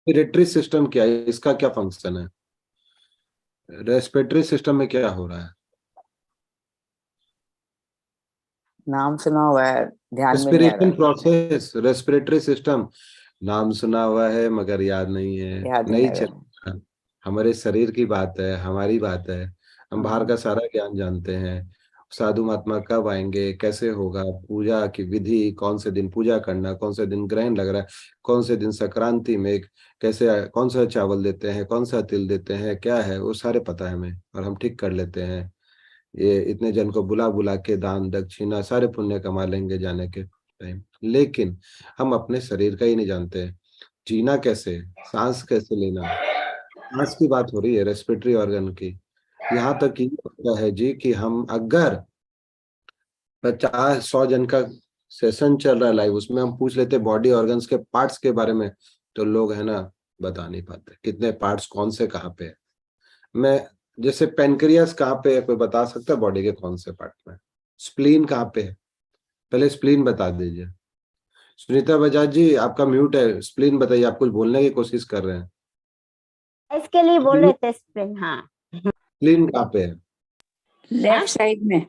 Respiratory system क्या है, इसका क्या फंक्शन है? रेस्पिरेटरी सिस्टम में क्या हो रहा है? नाम सुना हुआ है, ध्यान में नहीं आ रेस्पिरेशन रहा। प्रोसेस, रेस्पिरेटरी सिस्टम, नाम सुना हुआ है मगर याद नहीं है, याद नहीं नहीं आ रहा। चल। हमारे शरीर की बात है, हमारी बात है। हम बाहर हाँ। का सारा ज्ञान जानते हैं। साधु महात्मा कब आएंगे, कैसे होगा, पूजा की विधि, कौन से दिन पूजा करना, कौन से दिन ग्रहण लग रहा है, कौन से दिन संक्रांति में कैसे, कौन सा चावल देते हैं, कौन सा तिल देते हैं, क्या है वो सारे पता है हमें, और हम ठीक कर लेते हैं। ये इतने जन को बुला बुला के दान दक्षिणा सारे पुण्य कमा लेंगे जाने के टाइम, लेकिन हम अपने शरीर का ही नहीं जानते। जीना कैसे, सांस कैसे लेना, सांस की बात हो रही है, रेस्पिरेटरी ऑर्गन की। यहाँ तक ये होता है जी कि हम अगर 50-100 जन का सेशन चल रहा है लाइव, उसमें हम पूछ लेते बॉडी ऑर्गन्स के पार्ट्स के बारे में, तो लोग है ना बता नहीं पाते कितने पार्ट्स कौन से कहाँ पे है। मैं जैसे पेनक्रियास कहाँ पे है, कोई बता सकता है बॉडी के कौन से पार्ट में? स्प्लीन कहाँ पे है, पहले स्प्लीन बता दीजिए। सुनीता बजाज जी आपका म्यूट है, स्प्लीन बताइए, आप कुछ बोलने की कोशिश कर रहे हैं। इसके लिए बोल रहे थे स्प्लिन। हाँ, स्प्लीन कहाँ पे है? लेफ्ट साइड में,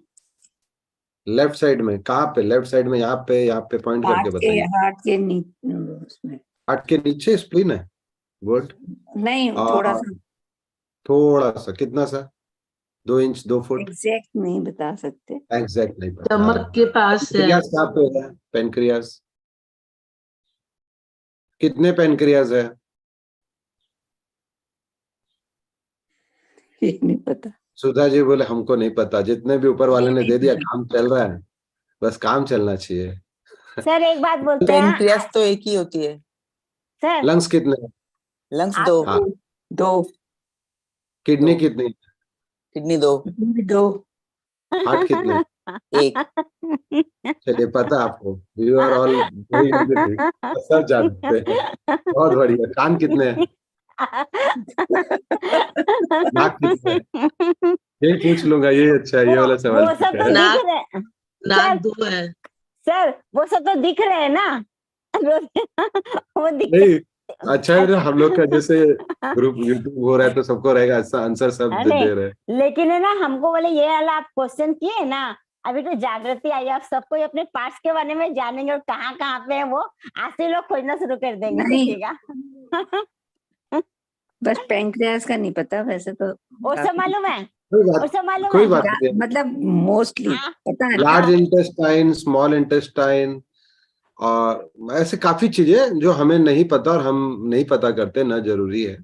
लेफ्ट साइड में कहाँ पे? लेफ्ट साइड में यहाँ पे पॉइंट करके बताइए। हार्ट के नीचे उसमें। हार्ट के नीचे स्प्लीन है, गुड। नहीं, थोड़ा सा। थोड़ा सा, कितना सा? 2 इंच, 2 फुट? एग्जैक्ट नहीं बता सकते। एग्जैक्ट नहीं पता। स्टमक के पास है। पेनक्रियास कहाँ पे है? पेनक्रियास कितने पेनक्रियास है? ये नहीं पता। सुधा जी बोले हमको नहीं पता, जितने भी ऊपर वाले ने नहीं दे दिया, पता। काम चल रहा है, बस काम चलना चाहिए। सर एक बात बोलते हैं पेनक्रियास तो एक ही होती है। सर। लंग्स कितने हैं? लंग्स आप- दो। हाँ। 2। किडनी दो। कितनी? किडनी 2। 2। हार्ट कितने? एक। चलिए पता आपको, you are all doing everything, सब जानते हैं। बहुत बढ़िया। कान कितने हैं? नाक कितने हैं? यही पूछ लूंगा, ये अच्छा है, ये वाला सवाल वो सब ठीक तो है। दिख रहे हैं नाक सर। 2 है। सर वो सब तो दिख रहे हैं ना। वो दिख नहीं, अच्छा है ना, हम लोग का जैसे ग्रुप यूट्यूब हो रहा है तो सबको रहेगा अच्छा आंसर, सब दे नहीं, रहे हैं। लेकिन है ना, हमको बोले ये वाला आप क्वेश्चन किए ना, अभी तो जागृति आई, आप सबको अपने पार्ट्स के बारे में जानेंगे और कहाँ कहाँ पे है वो आज से लोग खोजना शुरू कर देंगे, नहीं। देखिएगा। बस पेंक्रियास का नहीं पता, वैसे तो और सब मालूम है, कोई और बात, सब मालूम कोई है। बात नहीं। मतलब मोस्टली हाँ। पता है। लार्ज इंटेस्टाइन, स्मॉल इंटेस्टाइन, और ऐसे काफी चीजें जो हमें नहीं पता और हम नहीं पता करते ना, जरूरी है।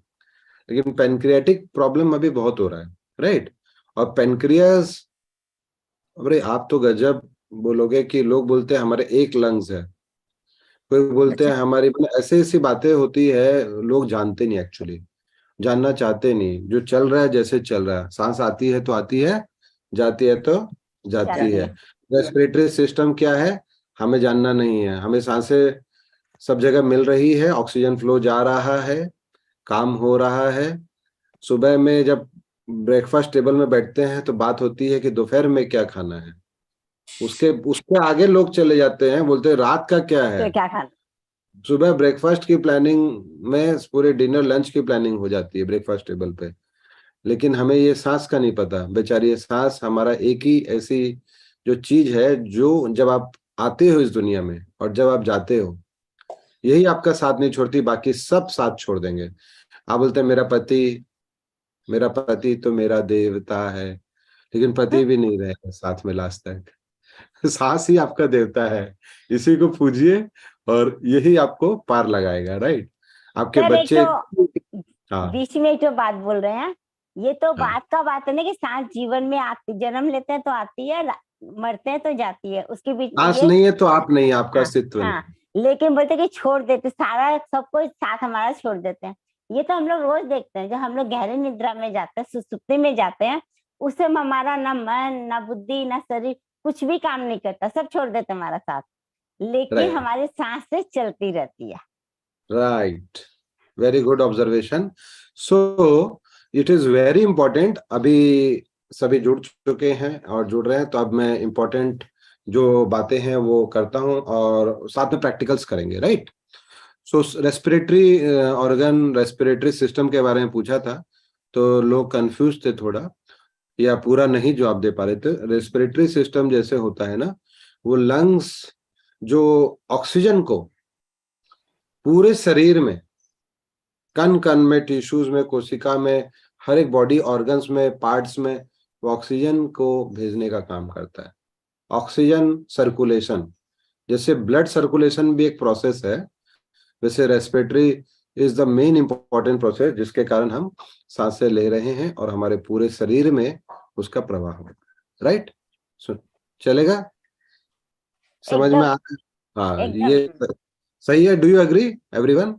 लेकिन पेनक्रियाटिक प्रॉब्लम अभी बहुत हो रहा है, राइट? और पेनक्रियास, अरे आप तो गजब बोलोगे कि लोग बोलते हैं हमारे एक लंग्स है, कोई बोलते हैं अच्छा। हमारी, मतलब ऐसे ऐसी बातें होती है, लोग जानते नहीं, एक्चुअली जानना चाहते नहीं। जो चल रहा है जैसे चल रहा है, सांस आती है तो आती है, जाती है तो जाती है। रेस्पिरेटरी सिस्टम क्या है हमें जानना नहीं है, हमें सांसें सब जगह मिल रही है, ऑक्सीजन फ्लो जा रहा है, काम हो रहा है। सुबह में जब ब्रेकफास्ट टेबल में बैठते हैं तो बात होती है कि दोपहर में क्या खाना है, उसके उसके आगे लोग चले जाते हैं, बोलते हैं रात का क्या है। तो क्या खाना? सुबह ब्रेकफास्ट की प्लानिंग में पूरे डिनर लंच की प्लानिंग हो जाती है ब्रेकफास्ट टेबल पे, लेकिन हमें ये सांस का नहीं पता। बेचारी ये सांस हमारा एक ही ऐसी जो चीज है, जो जब आप आते हो इस दुनिया में और जब आप जाते हो, यही आपका साथ नहीं छोड़ती, बाकी सब साथ छोड़ देंगे। आप बोलते हैं मेरा पति तो मेरा देवता है, लेकिन पति भी नहीं रहेगा साथ में लास्ट तक। सांस ही आपका देवता है, इसी को पूजिए और यही आपको पार लगाएगा, राइट? आपके सर एक बच्चे। तो हाँ बीच में एक जो बात बोल रहे हैं, ये तो हाँ। बात है ना कि सांस जीवन में आती, जन्म लेते हैं तो आती है, मरते हैं तो जाती है, उसके बीच सांस ये। नहीं है तो आप नहीं, आपका हाँ, अस्तित्व नहीं। हाँ, लेकिन बोलते हैं कि छोड़ देते सारा, सब कुछ साथ हमारा छोड़ देते हैं। ये तो हम लोग रोज देखते हैं, जब हम लोग गहरे निद्रा में जाते हैं, सुसुप्ति में जाते हैं, उस समय हमारा ना मन ना बुद्धि ना शरीर कुछ भी काम नहीं करता, सब छोड़ देते हमारा साथ, लेकिन राइट, हमारी सांस से चलती रहती है। Right, very good observation. So it is very important. अभी सभी जुड़ चुके हैं और जुड़ रहे हैं, तो अब मैं इंपॉर्टेंट जो बातें हैं वो करता हूं और साथ में प्रैक्टिकल्स करेंगे, राइट? सो रेस्पिरेटरी ऑर्गन, रेस्पिरेटरी सिस्टम के बारे में पूछा था, तो लोग कंफ्यूज थे थोड़ा या पूरा नहीं जवाब दे पा रहे थे। रेस्पिरेटरी सिस्टम जैसे होता है ना, वो लंग्स जो ऑक्सीजन को पूरे शरीर में, कण कण में, टिश्यूज में, कोशिका में, हर एक बॉडी ऑर्गन्स में, पार्ट्स में वो ऑक्सीजन को भेजने का काम करता है। ऑक्सीजन सर्कुलेशन, जैसे ब्लड सर्कुलेशन भी एक प्रोसेस है, वैसे respiratory is the main important process जिसके कारण हम सांसें ले रहे हैं और हमारे पूरे शरीर में उसका प्रवाह हो, राइट? चलेगा? समझ में आ रहा है? हाँ, ये सही है। Do you agree everyone?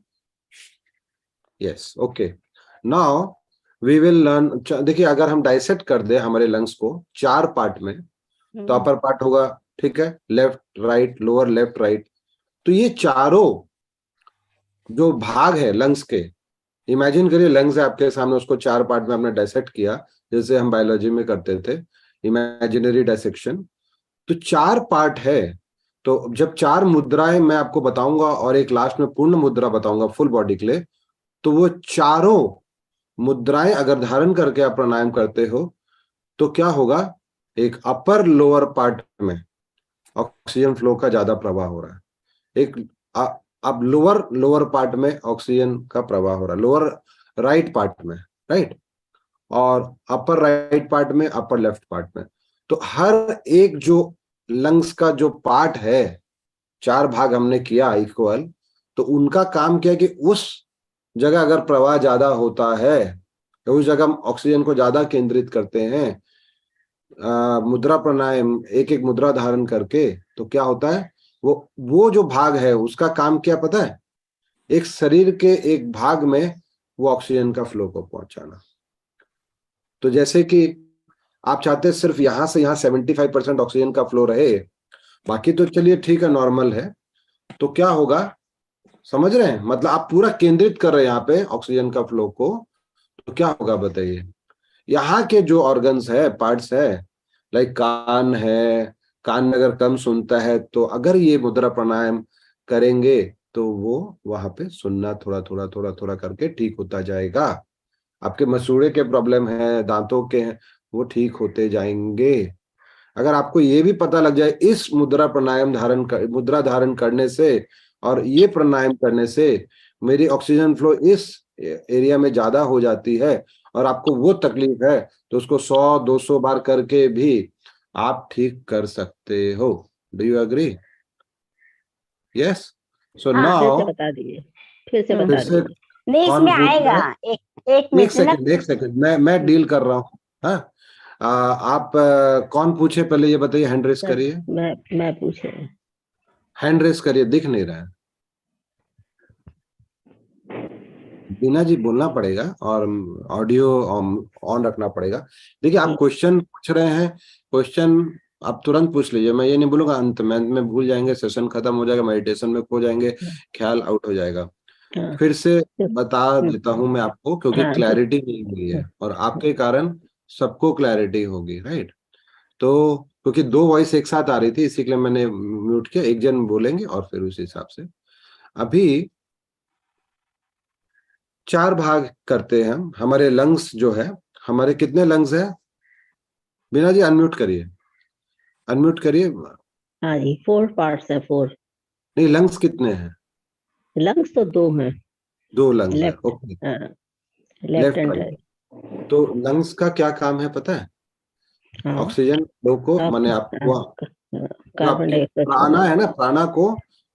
Yes, okay. Now we will learn. देखिए, अगर हम डाइसेक्ट कर दे हमारे लंग्स को 4 पार्ट में, तो अपर पार्ट होगा, ठीक है, left right, lower left right. तो ये चारों जो भाग है लंग्स के, इमेजिन करिए लंग्स है आपके सामने, उसको 4 पार्ट में आपने डाइसेक्ट किया, जैसे हम बायोलॉजी में करते थे, इमेजिनरी डाइसेक्शन। तो 4 पार्ट है। तो जब 4 मुद्राएं मैं आपको बताऊंगा और एक लास्ट में पूर्ण मुद्रा बताऊंगा फुल बॉडी के लिए, तो वो चारों मुद्राएं अगर धारण करके आप प्राणायाम करते हो तो क्या होगा, एक अपर लोअर पार्ट में ऑक्सीजन फ्लो का ज्यादा प्रवाह हो रहा है, एक अब लोअर पार्ट में ऑक्सीजन का प्रवाह हो रहा है, लोअर राइट पार्ट में, राइट, और अपर राइट पार्ट में, अपर लेफ्ट पार्ट में। तो हर एक जो लंग्स का जो पार्ट है, 4 भाग हमने किया इक्वल, तो उनका काम क्या है कि उस जगह अगर प्रवाह ज्यादा होता है तो उस जगह हम ऑक्सीजन को ज्यादा केंद्रित करते हैं मुद्रा प्राणायाम, एक एक मुद्रा धारण करके, तो क्या होता है, वो जो भाग है उसका काम क्या पता है, एक शरीर के एक भाग में वो ऑक्सीजन का फ्लो को पहुंचाना। तो जैसे कि आप चाहते हैं सिर्फ यहां से यहां 75% ऑक्सीजन का फ्लो रहे, बाकी तो चलिए ठीक है, नॉर्मल है, तो क्या होगा, समझ रहे हैं? मतलब आप पूरा केंद्रित कर रहे हैं यहाँ पे ऑक्सीजन का फ्लो को, तो क्या होगा बताइए, यहाँ के जो ऑर्गन्स है, पार्ट्स है, लाइक कान है, कान में अगर कम सुनता है तो अगर ये मुद्रा प्राणायाम करेंगे तो वो वहां पे सुनना थोड़ा थोड़ा थोड़ा थोड़ा करके ठीक होता जाएगा। आपके मसूड़े के प्रॉब्लम है, दांतों के हैं, वो ठीक होते जाएंगे। अगर आपको ये भी पता लग जाए इस मुद्रा धारण करने से और ये प्राणायाम करने से मेरी ऑक्सीजन फ्लो इस एरिया में ज्यादा हो जाती है और आपको वो तकलीफ है, तो उसको 100-200 बार करके भी आप ठीक कर सकते हो। Do you agree? Yes. So फिर से नाउ बता दीजिए, फिर से फिर बता से दीजिए। नहीं, कौन इसमें पूछ रहा आएगा, है? एक मिनट ना। एक सेकंड मैं डील कर रहा हूँ। हाँ, आप कौन पूछे पहले ये बताइए, हैंड रेस सर, करिए, मैं पूछ रही हूँ। हैंड रेस करिए, दिख नहीं रहा है। बीना जी बोलना पड़ेगा और ऑडियो ऑन रखना पड़ेगा। देखिए, आप क्वेश्चन पूछ रहे हैं, क्वेश्चन आप तुरंत पूछ लीजिए, मैं ये नहीं बोलूंगा अंत में भूल जाएंगे, सेशन खत्म हो जाएगा, मेडिटेशन में खो जाएंगे, ख्याल आउट हो जाएगा। हाँ, फिर से बता देता हूं मैं आपको, क्योंकि हाँ, क्लैरिटी नहीं हुई है और आपके कारण सबको क्लैरिटी होगी, राइट? तो क्योंकि 2 वॉइस एक साथ आ रही थी, इसी के लिए मैंने म्यूट किया, एक जन बोलेंगे और फिर उस हिसाब से। अभी 4 भाग करते हैं हम, हमारे लंग्स जो है, हमारे कितने लंग्स है? बीना जी अनम्यूट करिए, अनम्यूट करिए। हाँ जी, 4 पार्ट्स है, 4 नहीं, लंग्स कितने हैं? लंग्स तो 2 हैं, 2 लंग्स है, left, okay, left left and right. Right. तो लंग्स का क्या काम है पता है? हाँ, ऑक्सीजन फ्लो को, आप माने आपको जो कार्बन आपकी डाइऑक्साइड प्राणा है ना, प्राणा को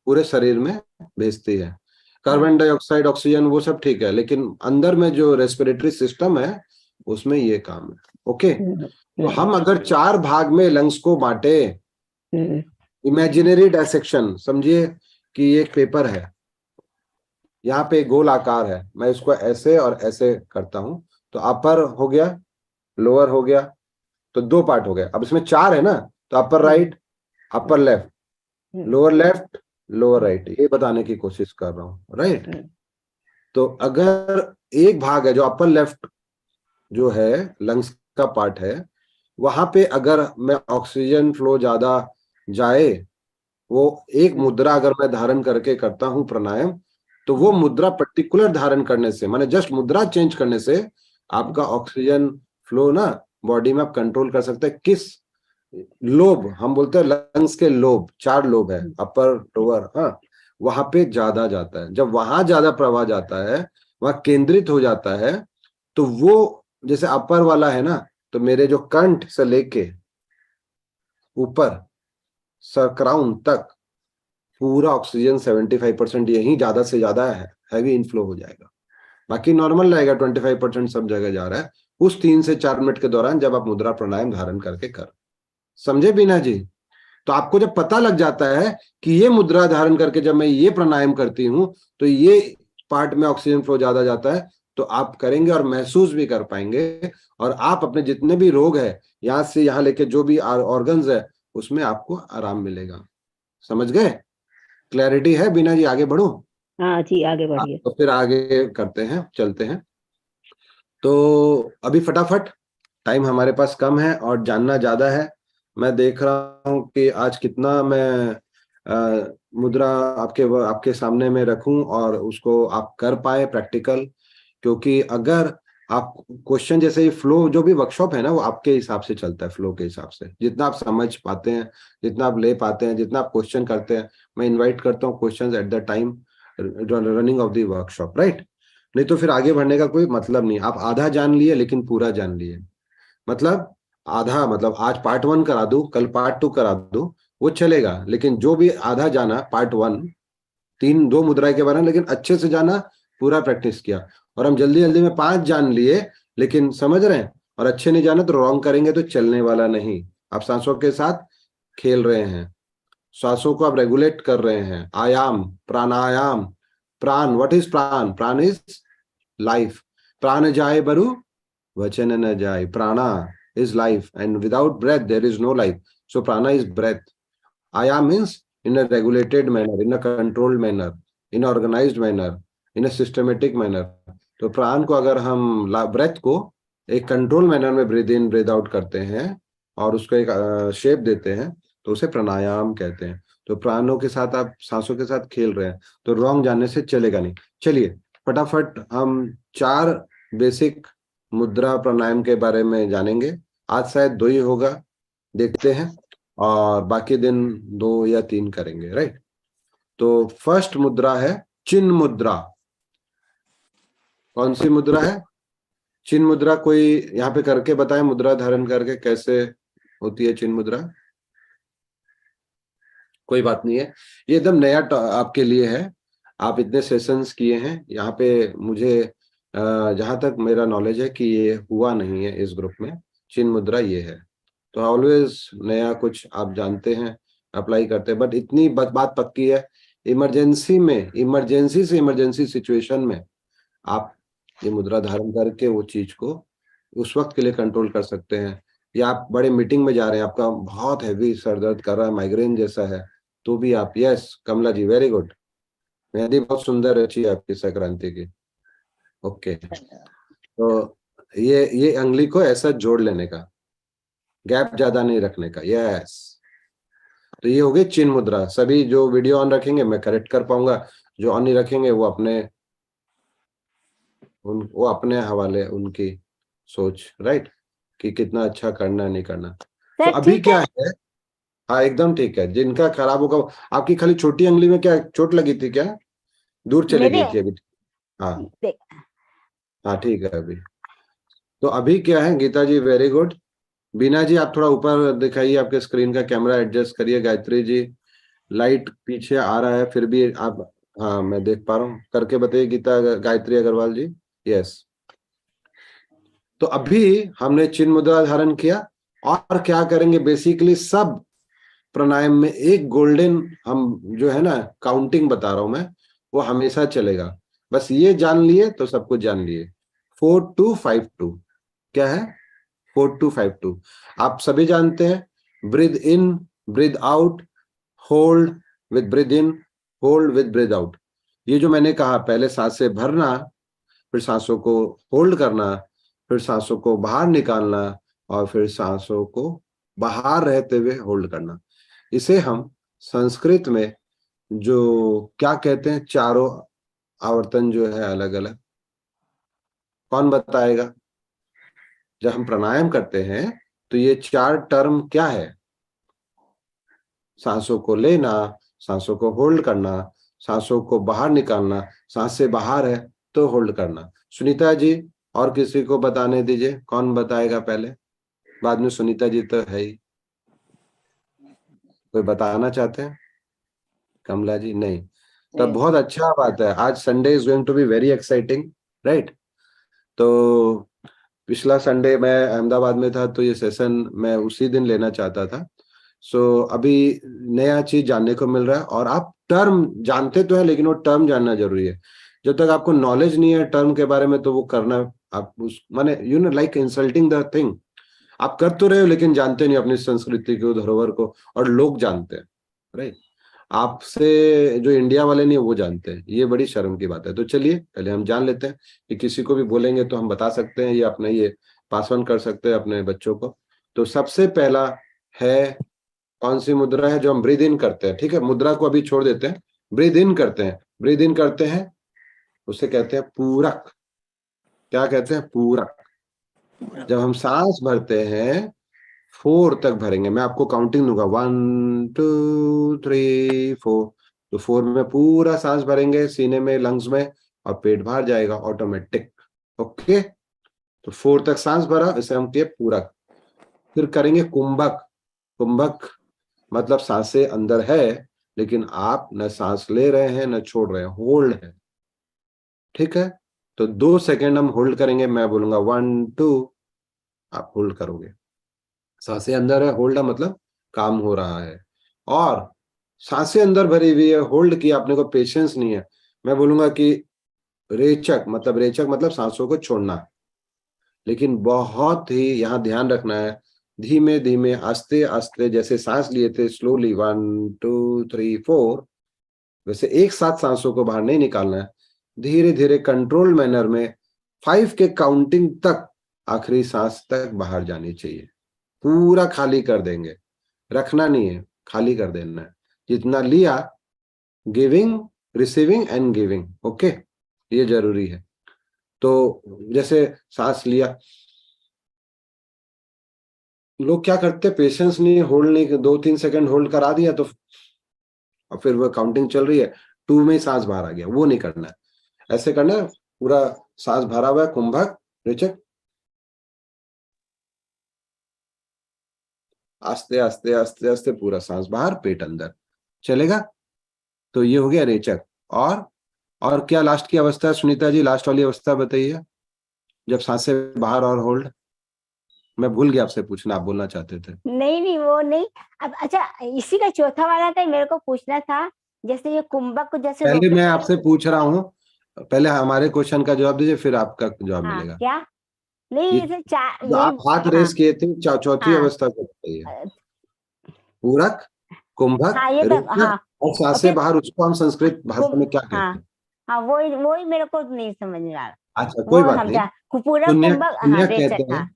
पूरे शरीर में भेजती है। कार्बन डाइऑक्साइड, ऑक्सीजन वो सब ठीक है, लेकिन अंदर में जो रेस्पिरेटरी सिस्टम है उसमें ये काम है। ओके, तो हम अगर 4 भाग में लंग्स को बांटे, इमेजिनरी डायसेक्शन, समझिए कि ये एक पेपर है, यहाँ पे गोल आकार है, मैं इसको ऐसे और ऐसे करता हूं, तो अपर हो गया, लोअर हो गया, तो 2 पार्ट हो गए। अब इसमें 4 है ना, तो upper right, upper left, lower left, lower right, ये बताने की कोशिश कर रहा हूँ, राइट? तो अगर एक भाग है जो अपर लेफ्ट जो है लंग्स का पार्ट है, वहां पे अगर मैं ऑक्सीजन फ्लो ज्यादा जाए, वो एक मुद्रा अगर मैं धारण करके करता हूं प्राणायाम, तो वो मुद्रा पर्टिकुलर धारण करने से, माने जस्ट मुद्रा चेंज करने से आपका ऑक्सीजन फ्लो ना बॉडी में आप कंट्रोल कर सकते हैं। किस लोब, हम बोलते हैं लंग्स के लोब, 4 लोब है, अपर लोअर, हाँ, वहां पे ज्यादा जाता है। जब वहां ज्यादा प्रवाह जाता है, वहां केंद्रित हो जाता है, तो वो जैसे अपर वाला है ना, तो मेरे जो कंठ से लेके ऊपर सर क्राउन तक पूरा ऑक्सीजन 75% यही ज्यादा से ज्यादा है, हैवी इनफ्लो हो जाएगा। बाकी नॉर्मल रहेगा, 25% सब जगह जा रहा है उस 3 से 4 मिनट के दौरान, जब आप मुद्रा प्राणायाम धारण करके कर। समझे बीना जी? तो आपको जब पता लग जाता है कि ये मुद्रा धारण करके जब मैं ये प्राणायाम करती हूं तो ये पार्ट में ऑक्सीजन फ्लो ज्यादा जाता है, तो आप करेंगे और महसूस भी कर पाएंगे, और आप अपने जितने भी रोग है यहां से यहां लेके जो भी ऑर्गन्स है उसमें आपको आराम मिलेगा। समझ गए? क्लैरिटी है बीना जी? आगे बढ़ो। हाँ जी, आगे बढ़िए। तो फिर आगे करते हैं, चलते हैं। तो अभी फटाफट, टाइम हमारे पास कम है और जानना ज्यादा है। मैं देख रहा हूं कि आज कितना मैं मुद्रा आपके सामने में रखूं और उसको आप कर पाए प्रैक्टिकल। क्योंकि अगर आप क्वेश्चन जैसे ही फ्लो, जो भी वर्कशॉप है ना, वो आपके हिसाब से चलता है, फ्लो के हिसाब से, जितना आप समझ पाते हैं, जितना आप ले पाते हैं, जितना आप क्वेश्चन करते हैं। मैं इनवाइट करता हूँ questions at the time running of the workshop, right? नहीं तो फिर आगे बढ़ने का कोई मतलब नहीं। आप आधा जान लिए लेकिन पूरा जान लिए, मतलब आधा, मतलब आज पार्ट 1 करा दूं, कल पार्ट 2 करा दूं, वो चलेगा। लेकिन जो भी आधा जाना पार्ट 1, 2 मुद्राएं के बारे में, लेकिन अच्छे से जाना, पूरा प्रैक्टिस किया। और हम जल्दी जल्दी में 5 जान लिए लेकिन समझ रहे हैं, और अच्छे नहीं जाना तो रॉन्ग करेंगे तो चलने वाला नहीं। आप सांसों के साथ खेल रहे हैं, श्वासों को आप रेगुलेट कर रहे हैं। आयाम, प्राणायाम, प्राण, व्हाट इज प्राण? प्राण इज लाइफ। प्राण जाए बरु वचन न जाए। प्राणा is life, and without breath there is no life. So prana is breath. Ayam means in a regulated manner, in a controlled manner, in an organized manner, in a systematic manner. तो प्राण को अगर हम breath को एक control manner में breathe in breathe out करते हैं और उसको एक शेप देते हैं, तो उसे प्राणायाम कहते हैं। तो प्राणों के साथ आप सांसों के साथ खेल रहे हैं, तो रॉन्ग जानने से चलेगा नहीं। चलिए फटाफट हम 4 बेसिक मुद्रा प्राणायाम के बारे में जानेंगे। आज शायद 2 ही होगा, देखते हैं, और बाकी दिन 2 या 3 करेंगे, राइट? तो फर्स्ट मुद्रा है चिन्ह मुद्रा। कौन सी मुद्रा है? चिन्ह मुद्रा। कोई यहाँ पे करके बताए, मुद्रा धारण करके कैसे होती है चिन्ह मुद्रा? कोई बात नहीं है, ये एकदम नया आपके लिए है। आप इतने सेशंस किए हैं यहाँ पे, मुझे जहां तक मेरा नॉलेज है कि ये हुआ नहीं है इस ग्रुप में। चिन्ह मुद्रा ये है, तो ऑलवेज नया कुछ आप जानते हैं, अप्लाई करते हैं। बट इतनी बात पक्की है, इमरजेंसी में, इमरजेंसी से इमरजेंसी सिचुएशन में आप ये मुद्रा धारण करके वो चीज को उस वक्त के लिए कंट्रोल कर सकते हैं। या आप बड़े मीटिंग में जा रहे हैं, आपका बहुत हैवी सर दर्द कर रहा है, माइग्रेन जैसा है, तो भी आप, यस कमला जी, वेरी गुड। मेहंदी बहुत सुंदर अच्छी है आपकी संक्रांति की। ओके, तो ये अंगुली को ऐसा जोड़ लेने का, गैप ज्यादा नहीं रखने का, यस। तो ये हो गई चिन्ह मुद्रा। सभी जो वीडियो ऑन रखेंगे मैं करेक्ट कर पाऊंगा, जो ऑन नहीं रखेंगे वो अपने हवाले, उनकी सोच, राइट, कि कितना अच्छा करना नहीं करना। तो अभी क्या है? हाँ एकदम ठीक है। जिनका खराब होगा, आपकी खाली छोटी अंगुली में क्या चोट लगी थी क्या? दूर चली गई थी अभी? हाँ हाँ ठीक है अभी। तो अभी क्या है गीता जी? Very good. बीना जी आप थोड़ा ऊपर दिखाइए, आपके स्क्रीन का कैमरा एडजस्ट करिए। गायत्री जी लाइट पीछे आ रहा है फिर भी आप, हाँ मैं देख पा रहा हूँ, करके बताइए गीता, गायत्री अग्रवाल जी। यस, तो अभी हमने चिन्ह मुद्रा धारण किया, और क्या करेंगे? बेसिकली सब प्राणायाम में एक गोल्डन, हम जो है ना काउंटिंग बता रहा हूं मैं, वो हमेशा चलेगा। बस ये जान लिए तो सब कुछ जान लिए। 4-2-5-2 क्या है? 4-2-5-2 आप सभी जानते हैं। Breathe in, breathe out, hold with breathe in, hold with breathe out. ये जो मैंने कहा, पहले सांसें भरना, फिर सांसों को होल्ड करना, फिर सांसों को बाहर निकालना, और फिर सांसों को बाहर रहते हुए होल्ड करना। इसे हम संस्कृत में जो क्या कहते हैं, चारों आवर्तन जो है अलग अलग, कौन बताएगा? जब हम प्राणायाम करते हैं तो ये 4 टर्म क्या है? सांसों को लेना, सांसों को होल्ड करना, सांसों को बाहर निकालना, सांस से बाहर है तो होल्ड करना। सुनीता जी और किसी को बताने दीजिए, कौन बताएगा पहले? बाद में सुनीता जी तो है ही। कोई बताना चाहते हैं? कमला जी नहीं, तब बहुत अच्छा बात है। आज Sunday is going to be very exciting, right? तो पिछला संडे मैं अहमदाबाद में था, तो ये सेशन मैं उसी दिन लेना चाहता था। सो अभी नया चीज जानने को मिल रहा है, और आप टर्म जानते तो है, लेकिन वो टर्म जानना जरूरी है। जब तक आपको नॉलेज नहीं है टर्म के बारे में, तो वो करना आप उस माने you know like insulting the thing. आप कर तो रहे हो लेकिन जानते नहीं अपनी संस्कृति को, धरोहर को, और लोग जानते हैं, राइट? आपसे जो इंडिया वाले नहीं वो जानते हैं, ये बड़ी शर्म की बात है। तो चलिए पहले हम जान लेते हैं कि किसी को भी बोलेंगे तो हम बता सकते हैं, ये अपने ये पास ऑन कर सकते हैं अपने बच्चों को। तो सबसे पहला है, कौन सी मुद्रा है? जो हम ब्रीद इन करते हैं, ठीक है, मुद्रा को अभी छोड़ देते हैं, ब्रीद इन करते हैं। ब्रीद इन करते हैं उसे कहते हैं पूरक। क्या कहते हैं? पूरक। जब हम सांस भरते हैं 4 तक भरेंगे, मैं आपको काउंटिंग दूंगा 1 2 3 4, तो 4 में पूरा सांस भरेंगे सीने में, लंग्स में, और पेट बाहर जाएगा ऑटोमेटिक। ओके, तो 4 तक सांस भरा, इसे हम किए पूरक। फिर करेंगे कुंभक। कुंभक मतलब सांसें अंदर है लेकिन आप न सांस ले रहे हैं न छोड़ रहे हैं, होल्ड है, ठीक है? तो 2 सेकेंड हम होल्ड करेंगे, मैं बोलूंगा 1 2, आप होल्ड करोगे। सांसें अंदर है, होल्ड है, मतलब काम हो रहा है। और सांसें अंदर भरी हुई है, होल्ड किया, अपने को पेशेंस नहीं है, मैं बोलूंगा कि रेचक मतलब सांसों को छोड़ना। लेकिन बहुत ही यहाँ ध्यान रखना है, धीमे धीमे आस्ते आस्ते, जैसे सांस लिए थे स्लोली 1 2 3 4, वैसे एक साथ सांसों को बाहर नहीं निकालना है, धीरे धीरे कंट्रोल मैनर में 5 के काउंटिंग तक आखिरी सांस तक बाहर जानी चाहिए। पूरा खाली कर देंगे, रखना नहीं है, खाली कर देना है। जितना लिया, giving, receiving end giving, okay, ये जरूरी है। तो जैसे सांस लिया, लोग क्या करते हैं, पेशेंस नहीं, होल्ड नहीं, 2-3 सेकंड होल्ड करा दिया तो, और फिर वो काउंटिंग चल रही है, 2 में ही सांस बाहर आ गया, वो नहीं करना है। ऐसे करना है, पूरा सांस भरा हुआ है, कुंभक, रेचक, आस्ते आस्ते आस्ते आस्ते पूरा सांस बाहर, पेट अंदर, चलेगा? तो ये हो गया रेचक। और क्या लास्ट की अवस्था है सुनीता जी? लास्ट वाली अवस्था बताइए, जब सांसें बाहर और होल्ड। मैं भूल गया आपसे पूछना, आप बोलना चाहते थे। नहीं वो नहीं। अब अच्छा, इसी का चौथा वाला था, मेरे को पूछना था, जैसे ये कुंभक को जैसे पहले रोकते मैं हैं। आपसे पूछ रहा हूँ, पहले हमारे क्वेश्चन का जवाब दीजिए, फिर आपका जवाब हाँ मिलेगा। क्या? नहीं ये जैसे चार, जो आप हाथ हाँ रेस किए थे, चौथी हाँ अवस्था को बताइए। पूरक, कुंभक, हाँ, ये तो रेचक हाँ। और और सांसें फिर बाहर, उसको हम संस्कृत भाषा में क्या हाँ कहते हैं? हाँ, वही मेरे को नहीं समझ में आ रहा। अच्छा, कोई वो बात हम नहीं। क्या, पूरा शून्य कुंभक, हाँ शून्य रेचक, कहते हैं, हाँ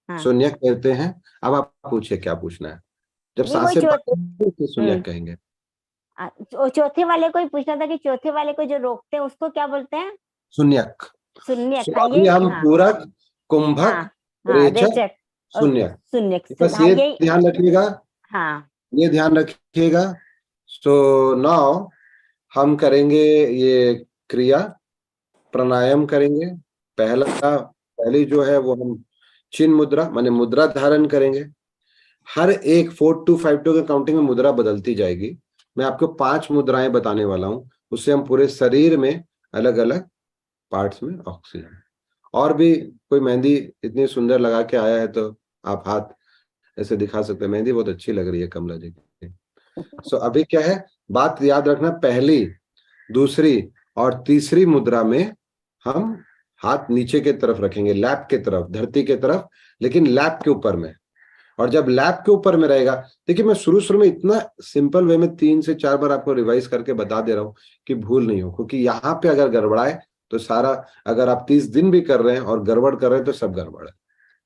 हाँ। शून्य कहते हैं। अब आप पूछिए क्या पूछना है। जब नहीं वही सांसें बाहर तो शून्य कहेंगे। चौथे वाले को ही पूछना था कि चौथे वाले को जो रोकते हैं उसको क्या बोलते हैं? शून्यक। शून्यक, सो हाँ अभी यही, हम हाँ पूरक, कुंभक, हाँ हाँ, रेचक, रेचक और शून्यक, शून्यक, बस हाँ ये यही, ध्यान रखिएगा, हाँ ये ध्यान रखिएगा। सो नाउ हम करेंगे ये क्रिया, प्राणायाम करेंगे। पहली जो है वो हम चिन्ह मुद्रा माने मुद्रा धारण करेंगे। हर एक 4 to 5 के काउंटिंग में मुद्रा बदलती जाएगी। मैं आपको 5 मुद्राएं बताने वाला हूं, उससे हम पूरे शरीर में अलग अलग पार्ट्स में ऑक्सीजन। और भी कोई मेहंदी इतनी सुंदर लगा के आया है तो आप हाथ ऐसे दिखा सकते हैं, मेहंदी बहुत अच्छी लग रही है कमला जी की। सो अभी क्या है, बात याद रखना, पहली, दूसरी और तीसरी मुद्रा में हम हाथ नीचे की तरफ रखेंगे, लैप के तरफ, धरती के तरफ, लेकिन लैप के ऊपर में। और जब लैप के ऊपर में रहेगा, देखिए मैं शुरू में इतना सिंपल वे में 3 से 4 बार आपको रिवाइज करके बता दे रहा हूं कि भूल नहीं हो, क्योंकि यहाँ पे अगर गड़बड़ाए तो सारा, अगर आप 30 दिन भी कर रहे हैं और गड़बड़ कर रहे हैं तो सब गड़बड़ है,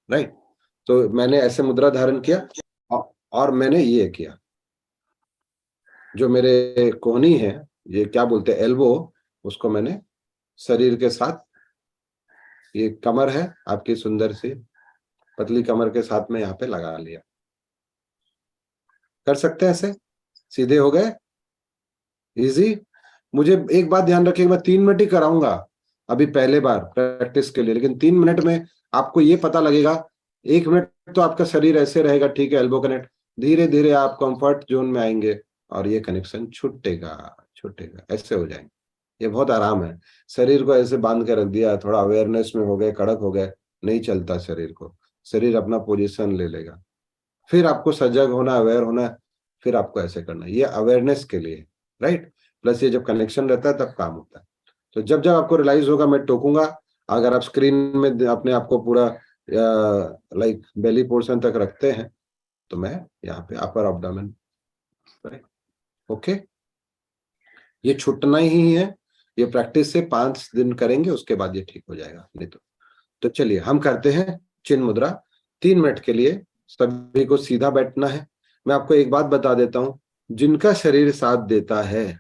राइट? तो मैंने ऐसे मुद्रा धारण किया, और मैंने ये किया, जो मेरे कोहनी है, ये क्या बोलते हैं, एल्बो, उसको मैंने शरीर के साथ, ये कमर है आपकी सुंदर सी पतली कमर के साथ में यहाँ पे लगा लिया। कर सकते हैं ऐसे? सीधे हो गए? इजी। मुझे एक बात ध्यान रखिएगा, मैं 3 मिनट ही कराऊंगा अभी पहले बार प्रैक्टिस के लिए, लेकिन 3 मिनट में आपको ये पता लगेगा। 1 मिनट तो आपका शरीर ऐसे रहेगा, ठीक है, एल्बो कनेक्ट, धीरे धीरे आप कंफर्ट जोन में आएंगे और ये कनेक्शन छूटेगा छूटेगा, ऐसे हो जाएंगे। ये बहुत आराम है। शरीर को ऐसे बांध के रख दिया, थोड़ा अवेयरनेस में हो गए, कड़क हो गए, नहीं चलता शरीर को। शरीर अपना पोजीशन ले लेगा, फिर आपको सजग होना, अवेयर होना, फिर आपको ऐसे करना है। ये अवेयरनेस के लिए, राइट। प्लस ये जब कनेक्शन रहता है तब काम होता है। तो जब जब आपको रियलाइज होगा मैं टोकूंगा, अगर आप स्क्रीन में अपने आप को पूरा लाइक बेली पोर्शन तक रखते हैं तो मैं यहाँ पे अपर एब्डोमेन, ओके। ये छूटना ही है, ये प्रैक्टिस से 5 दिन करेंगे, उसके बाद ये ठीक हो जाएगा। नहीं तो चलिए हम करते हैं चिन्ह मुद्रा 3 मिनट के लिए। सभी को सीधा बैठना है। मैं आपको एक बात बता देता हूं, जिनका शरीर साथ देता है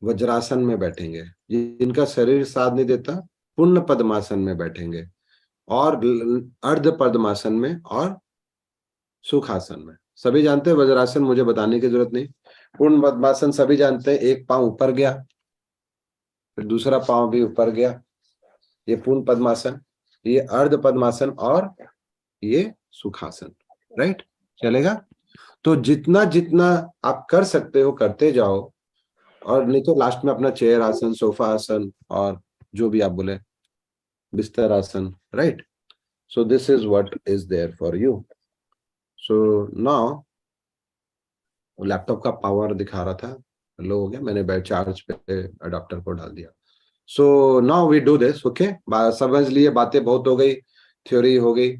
वज्रासन में बैठेंगे, जिनका शरीर साथ नहीं देता पूर्ण पद्मासन में बैठेंगे, और अर्ध पद्मासन में और सुखासन में। सभी जानते हैं वज्रासन, मुझे बताने की जरूरत नहीं। पूर्ण पद्मासन सभी जानते हैं, एक पांव ऊपर गया, फिर दूसरा पांव भी ऊपर गया, ये पूर्ण पद्मासन। ये अर्ध पद्मासन और ये सुखासन, राइट। चलेगा? तो जितना जितना आप कर सकते हो करते जाओ, और नहीं तो लास्ट में अपना चेयर आसन, सोफा आसन, और जो भी आप बोले, बिस्तर आसन, right. So this is what is there for you. So now laptop का पावर दिखा रहा था, लो हो गया, मैंने बैट चार्ज पे अडॉप्टर को डाल दिया। So now we do this, okay. समझ लिए, बातें बहुत हो गई, थ्योरी हो गई।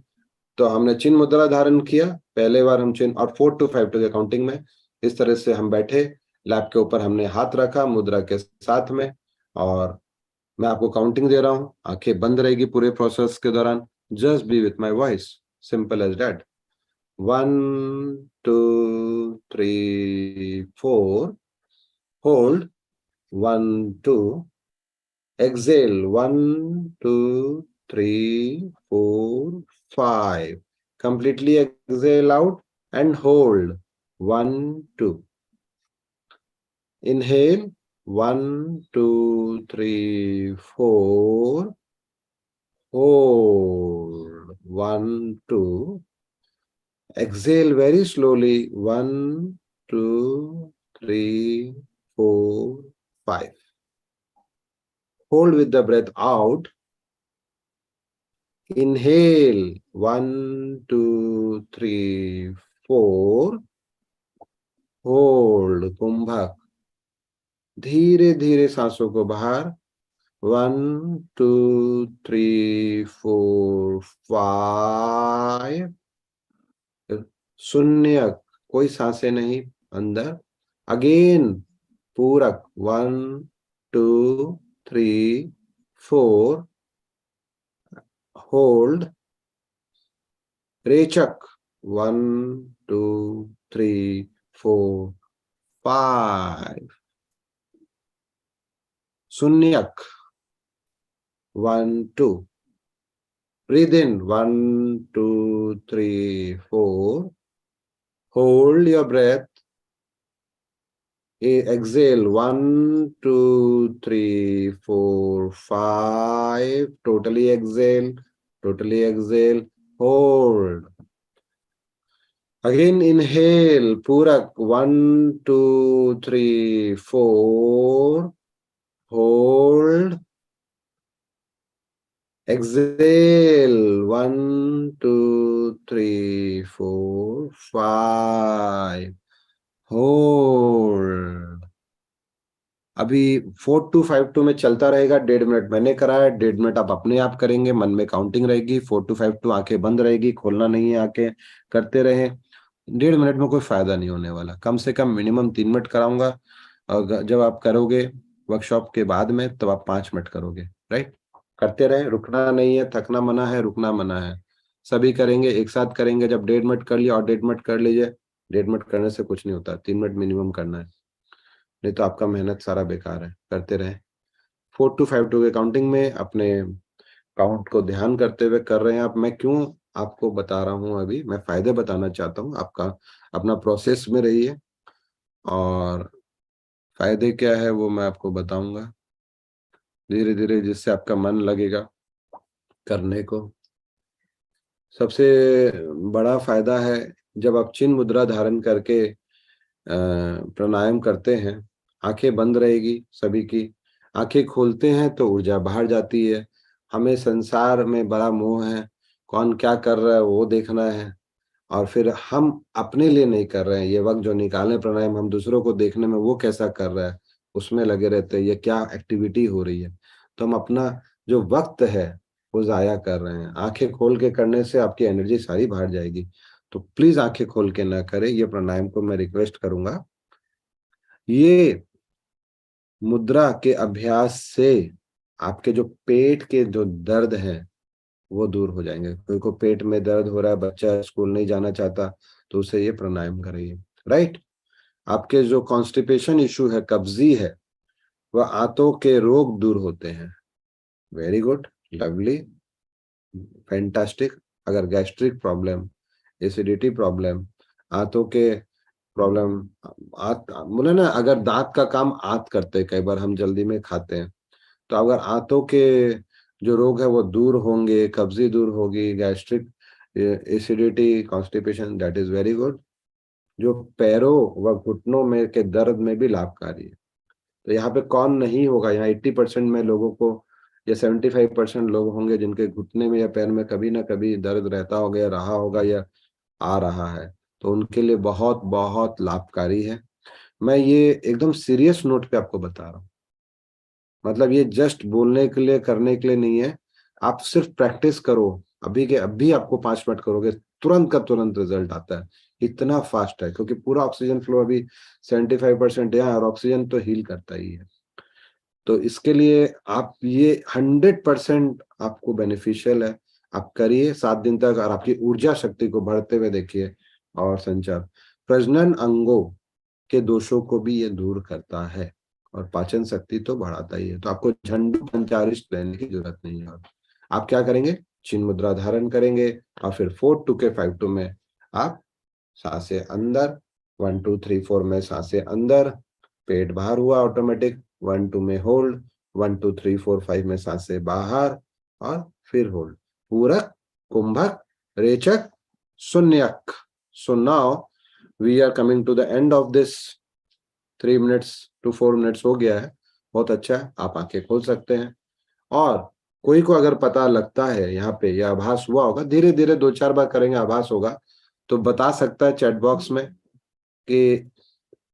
तो हमने चिन्ह मुद्रा धारण किया, पहले बार हम चिन्ह, और 4 to 5 टू द काउंटिंग में इस तरह से हम बैठे, लैप के ऊपर हमने हाथ रखा मुद्रा के साथ में, और मैं आपको काउंटिंग दे रहा हूं, आंखें बंद रहेगी पूरे प्रोसेस के दौरान। Just be with my voice, simple as that. 1 2 3 4, hold 1 2, exhale 1 2 3 4 5, completely exhale out and hold 1 2, inhale 1 2 3 4, hold 1 2, exhale very slowly 1 2 3 4 5. Hold with the breath out. Inhale 1 2 3 4. Hold कुंभक, धीरे धीरे सांसों को बाहर 1 2 3 4 5। शून्य, कोई सांसें नहीं अंदर। अगेन पूरक 1 2 3 4, होल्ड। रेचक 1 2 3 4 5। शून्यक 1 2। Breathe in 1 2 3 4, hold your breath. Exhale 1 2 3 4 5. Totally exhale, totally exhale. Hold. Again inhale, Purak 1 2 3 4. Hold. Exhale 1 2 3 4 5. Hold. अभी 4 to 5 2 में चलता रहेगा। 1.5 मिनट मैंने कराया, 1.5 मिनट आप अपने आप करेंगे, मन में काउंटिंग रहेगी। 4 to 5 2 आंखें बंद रहेगी, खोलना नहीं है आंखें, करते रहे। 1.5 मिनट में कोई फायदा नहीं होने वाला, कम से कम मिनिमम 3 मिनट कराऊंगा। और जब आप करोगे वर्कशॉप के बाद में, तब आप 5 मिनट करोगे, राइट। करते रहे, रुकना नहीं है, थकना मना है, रुकना मना है। सभी करेंगे, एक साथ करेंगे। जब 1.5 मिनट कर लिया और 1.5 मिनट कर लीजिए। 1.5 मिनट करने से कुछ नहीं होता, 3 मिनट मिनिमम करना है, नहीं तो आपका मेहनत सारा बेकार है। करते रहे। 4 to 5 2 के काउंटिंग में अपने काउंट को ध्यान करते हुए कर रहे हैं आप। मैं क्यों आपको बता रहा हूँ, अभी मैं फायदे बताना चाहता हूँ। आपका अपना प्रोसेस में रहिए और फायदे क्या है वो मैं आपको बताऊंगा धीरे धीरे, जिससे आपका मन लगेगा करने को। सबसे बड़ा फायदा है जब आप चिन्ह मुद्रा धारण करके प्राणायाम करते हैं, आंखें बंद रहेगी सभी की, आंखें खोलते हैं तो ऊर्जा बाहर जाती है। हमें संसार में बड़ा मोह है, कौन क्या कर रहा है वो देखना है, और फिर हम अपने लिए नहीं कर रहे हैं। ये वक्त जो निकालने प्राणायाम, हम दूसरों को देखने में वो कैसा कर रहा है उसमें लगे रहते हैं, ये क्या एक्टिविटी हो रही है। तो हम अपना जो वक्त है वो जाया कर रहे हैं। आंखें खोल के करने से आपकी एनर्जी सारी बाहर जाएगी। तो प्लीज आंखें खोल के ना करें, ये प्राणायाम को मैं रिक्वेस्ट करूंगा। ये मुद्रा के अभ्यास से आपके जो पेट के जो दर्द है वो दूर हो जाएंगे। कोई को पेट में दर्द हो रहा है, बच्चा स्कूल नहीं जाना चाहता, तो उसे ये प्राणायाम करिए। राइट। आपके जो कॉन्स्टिपेशन इशू है, कब्जी है, वह आंतों के रोग दूर होते हैं। Very good, lovely, fantastic. अगर गैस्ट्रिक प्रॉब्लम, एसिडिटी प्रॉब्लम, आंतों के प्रॉब्लम, आंत बोले ना, अगर दांत का काम आंत करते हैं, कई बार हम जल्दी में खाते हैं, तो अगर आंतों के जो रोग है वो दूर होंगे, कब्जी दूर होगी, gastric, acidity, constipation, that is very good. जो पैरों व घुटनों में के दर्द में भी लाभकारी है। तो यहाँ पे कौन नहीं होगा, यहाँ 80% में लोगों को या 75% लोग होंगे जिनके घुटने में या पैर में कभी ना कभी दर्द रहता होगा या रहा होगा या आ रहा है। तो उनके लिए बहुत बहुत लाभकारी है। मैं ये एकदम सीरियस नोट पे आपको बता रहा हूँ, मतलब ये जस्ट बोलने के लिए करने के लिए नहीं है। आप सिर्फ प्रैक्टिस करो, अभी के अभी आपको 5 मिनट करोगे, तुरंत का तुरंत रिजल्ट आता है। इतना फास्ट है क्योंकि पूरा ऑक्सीजन फ्लो अभी 75% है और ऑक्सीजन तो हील करता ही है। तो इसके लिए आप ये 100% आपको बेनिफिशियल है। आप करिए 7 दिन तक और आपकी ऊर्जा शक्ति को बढ़ते हुए देखिए। और संचार, प्रजनन अंगों के दोषों को भी ये दूर करता है और पाचन शक्ति तो बढ़ाता ही है। तो आपको झंडू पंचारिष्ट लेने की जरूरत नहीं है। और आप क्या करेंगे, चिन्ह मुद्रा धारण करेंगे और फिर 4 2 के 5 2 में आप सांसें अंदर, 1 2 3 4 में सांसें अंदर, पेट बाहर हुआ ऑटोमेटिक, 1 2 में होल्ड, 1 2 3 4 5 में सांसें बाहर और फिर होल्ड। पूरक, कुंभक, रेचक, शून्यक। So now we are coming to the end of this 3 minutes to 4 minutes हो गया है। बहुत अच्छा है, आप आंखें खोल सकते हैं। और कोई को अगर पता लगता है यहाँ पे या आभास हुआ होगा, धीरे धीरे 2-4 बार करेंगे आभास होगा, तो बता सकता है चैट बॉक्स में कि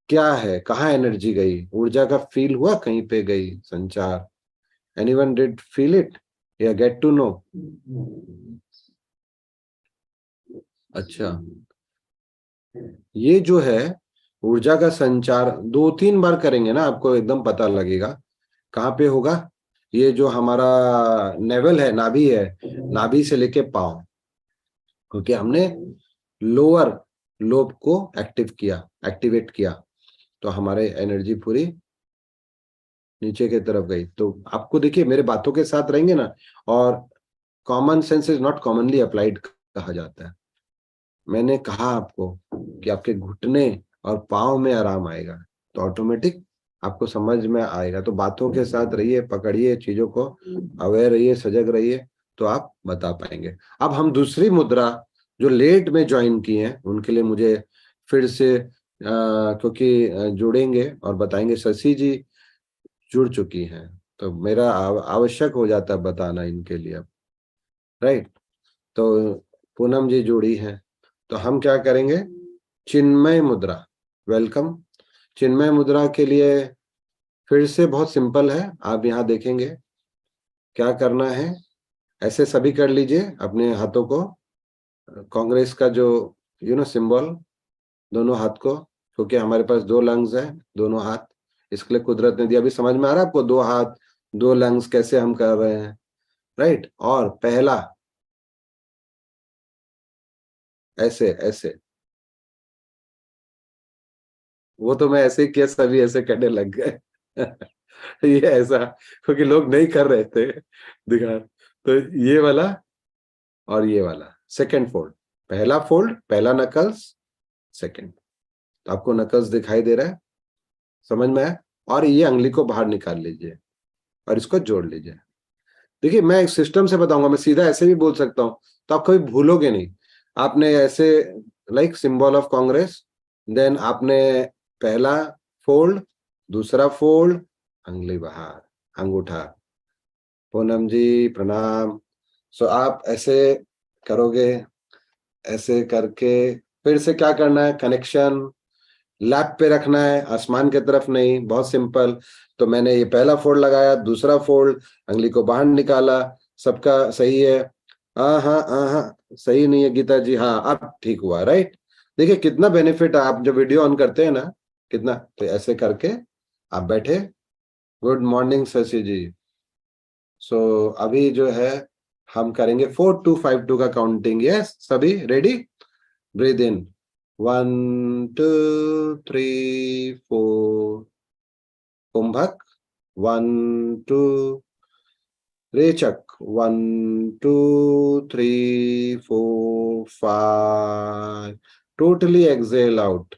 क्या है, कहाँ एनर्जी गई, ऊर्जा का फील हुआ कहीं पे गई संचार। एनीवन डिड फील इट या गेट टू नो? अच्छा, ये जो है ऊर्जा का संचार 2-3 बार करेंगे ना, आपको एकदम पता लगेगा कहाँ पे होगा। ये जो हमारा नेवल है, नाभि है, नाभि से लेके पांव, क्योंकि हमने लोअर लोब को एक्टिवेट किया, तो हमारे एनर्जी पूरी नीचे की तरफ गई। तो आपको देखिए मेरे बातों के साथ रहेंगे ना, और common sense is not commonly applied कहा जाता है। मैंने कहा आपको कि आपके घुटने और पाँव में आराम आएगा, तो ऑटोमेटिक आपको समझ में आएगा। तो बातों के साथ रहिए, पकड़िए चीजों को, अवेयर रहिए, सजग रहिए, तो आप बता पाएंगे। अब हम दूसरी मुद्रा जो लेट में ज्वाइन की हैं उनके लिए मुझे फिर से क्योंकि जुड़ेंगे और बताएंगे। शशि जी जुड़ चुकी हैं, तो मेरा आवश्यक हो जाता है बताना इनके लिए अब। राइट। तो पूनम जी जुड़ी हैं, तो हम क्या करेंगे, चिन्मय मुद्रा। वेलकम। चिन्मय मुद्रा के लिए फिर से बहुत सिंपल है, आप यहाँ देखेंगे क्या करना है। ऐसे सभी कर लीजिए अपने हाथों को, कांग्रेस का जो सिंबल, दोनों हाथ को, क्योंकि हमारे पास 2 लंग्स है, दोनों हाथ इसके लिए कुदरत ने दिया। अभी समझ में आ रहा है आपको, 2 हाथ 2 लंग्स कैसे हम कर रहे हैं। राइट। और पहला ऐसे ऐसे, वो तो मैं ऐसे ही किया, सभी ऐसे करने लग गए। ये ऐसा, क्योंकि लोग नहीं कर रहे थे दिखा। तो ये वाला और ये वाला सेकंड फोल्ड, पहला फोल्ड, पहला नकल्स, सेकंड। तो आपको नकल्स दिखाई दे रहा है, समझ में आया? और ये अंगुली को बाहर निकाल लीजिए और इसको जोड़ लीजिए। देखिए मैं एक सिस्टम से बताऊंगा, मैं सीधा ऐसे भी बोल सकता हूँ, तो आप कभी भूलोगे नहीं। आपने ऐसे like symbol of Congress, then आपने पहला फोल्ड, दूसरा फोल्ड, अंगुली बाहर, अंगूठा, पूनम जी प्रणाम। सो आप ऐसे करोगे, ऐसे करके फिर से क्या करना है, कनेक्शन लैप पे रखना है, आसमान की तरफ नहीं, बहुत सिंपल। तो मैंने ये पहला फोल्ड लगाया, दूसरा फोल्ड, अंगुली को बाहर निकाला, सबका सही है? हाँ हाँ हाँ हाँ, सही नहीं है गीता जी? हाँ अब ठीक हुआ, राइट? देखिए कितना बेनिफिट है, आप जब वीडियो ऑन करते हैं ना, कितना। तो ऐसे करके आप बैठे, गुड मॉर्निंग शशि जी। सो अभी जो है हम करेंगे 4 2 5 2 का काउंटिंग। यस सभी रेडी? ब्रीद इन 1 2 3 4, कुंभक 1 2, रेचक 1 2 3 4 5, टोटली एक्सेल आउट।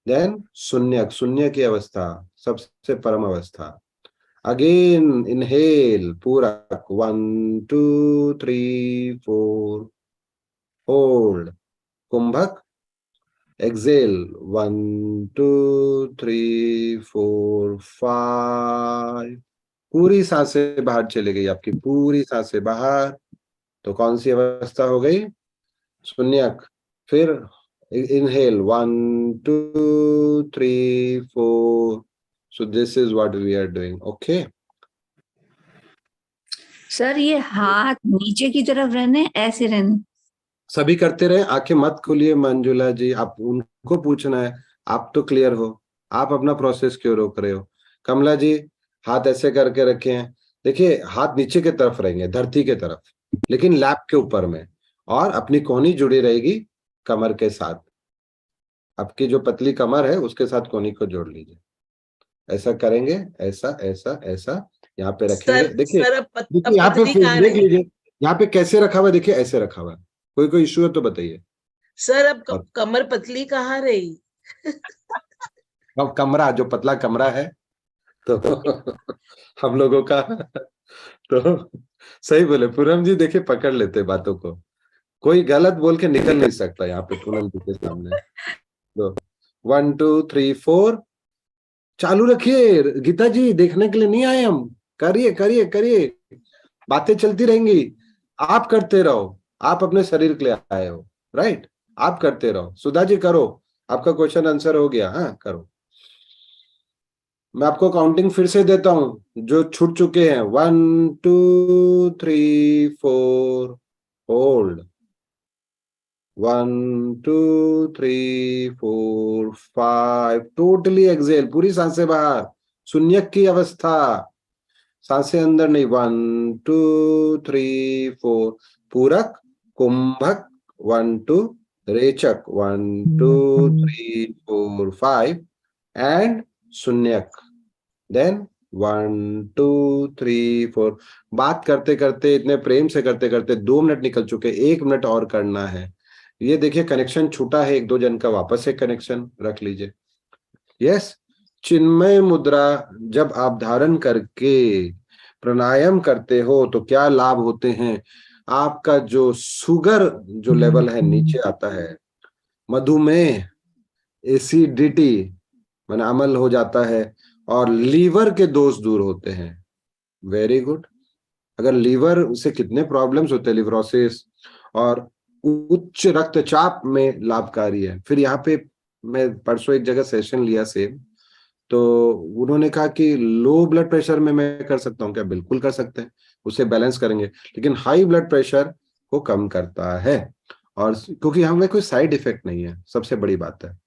देन शून्यक, शून्य की अवस्था, सबसे परम अवस्था। अगेन इनहेल पूरक 1 2 3 4, होल्ड कुंभक, एक्सेल 1 2 3 4 5, पूरी सांसें बाहर चली गई आपकी, पूरी सांसें बाहर। तो कौन सी अवस्था हो गई? शून्यक। फिर inhale 1 2 3 4। So this is what we are doing, okay? Sir ये हाथ नीचे की तरफ रहने, ऐसे रहने? सभी करते रहे, आंखें मत खोलिए मंजुला जी, आप उनको पूछना है, आप तो क्लियर हो, आप अपना प्रोसेस क्यों रोक रहे हो? कमला जी हाथ ऐसे करके रखे हैं, देखिए हाथ नीचे की तरफ रहेंगे, धरती के तरफ, लेकिन लैप के ऊपर में, और अपनी कोहनी जुड़ी रहेगी कमर के साथ। आपकी जो पतली कमर है उसके साथ कोहनी को जोड़ लीजिए, ऐसा करेंगे, ऐसा ऐसा ऐसा, यहाँ पे रखेंगे। देखिए सर अब देखिए यहाँ पे पतली कहाँ देख रही? लीजिए, यहाँ पे कैसे रखा हुआ है, देखिए ऐसे रखा हुआ है। कोई इश्यू है तो बताइए। सर अब और कमर पतली कहाँ रही? अब कमरा, जो पतला कमरा है तो हम लोगों का, तो सही बोले पूनम जी, देखिए पकड़ लेते बातों को, कोई गलत बोल के निकल नहीं सकता यहाँ पे पूनम जी के सामने। तो 1 2 3 4, चालू रखिए गीता जी, देखने के लिए नहीं आए हम, करिए करिए करिए, बातें चलती रहेंगी, आप करते रहो, आप अपने शरीर के लिए आए हो, राइट? आप करते रहो। सुधा जी करो, आपका क्वेश्चन आंसर हो गया, हाँ करो। मैं आपको काउंटिंग फिर से देता हूं जो छूट चुके हैं, 1 2 3 4, होल्ड 1 2 3 4 5, टोटली एक्सेल, पूरी सांसें बाहर, शून्यक की अवस्था, सांसें अंदर नहीं, 1 2 3 4, पूरक कुंभक 1 2, रेचक 1 2 3 4 5, एंड शून्यक, देन 1 2 3 4। बात करते करते, इतने प्रेम से करते करते 2 मिनट निकल चुके, 1 मिनट और करना है। ये देखिए कनेक्शन छूटा है एक दो जन का, वापस से कनेक्शन रख लीजिए। यस, चिन्मय मुद्रा जब आप धारण करके प्राणायाम करते हो तो क्या लाभ होते हैं? आपका जो शुगर जो लेवल है नीचे आता है, मधुमेह, एसिडिटी माने अम्ल हो जाता है, और लीवर के दोष दूर होते हैं। Very good. अगर लीवर से कितने प्रॉब्लम्स होते हैं, लिवरोसिस, और उच्च रक्तचाप में लाभकारी है। फिर यहाँ पे मैं परसों एक जगह सेशन लिया सेम, तो उन्होंने कहा कि लो ब्लड प्रेशर में मैं कर सकता हूँ क्या? बिल्कुल कर सकते हैं, उसे बैलेंस करेंगे, लेकिन हाई ब्लड प्रेशर को कम करता है, और क्योंकि हमें कोई साइड इफेक्ट नहीं है, सबसे बड़ी बात है।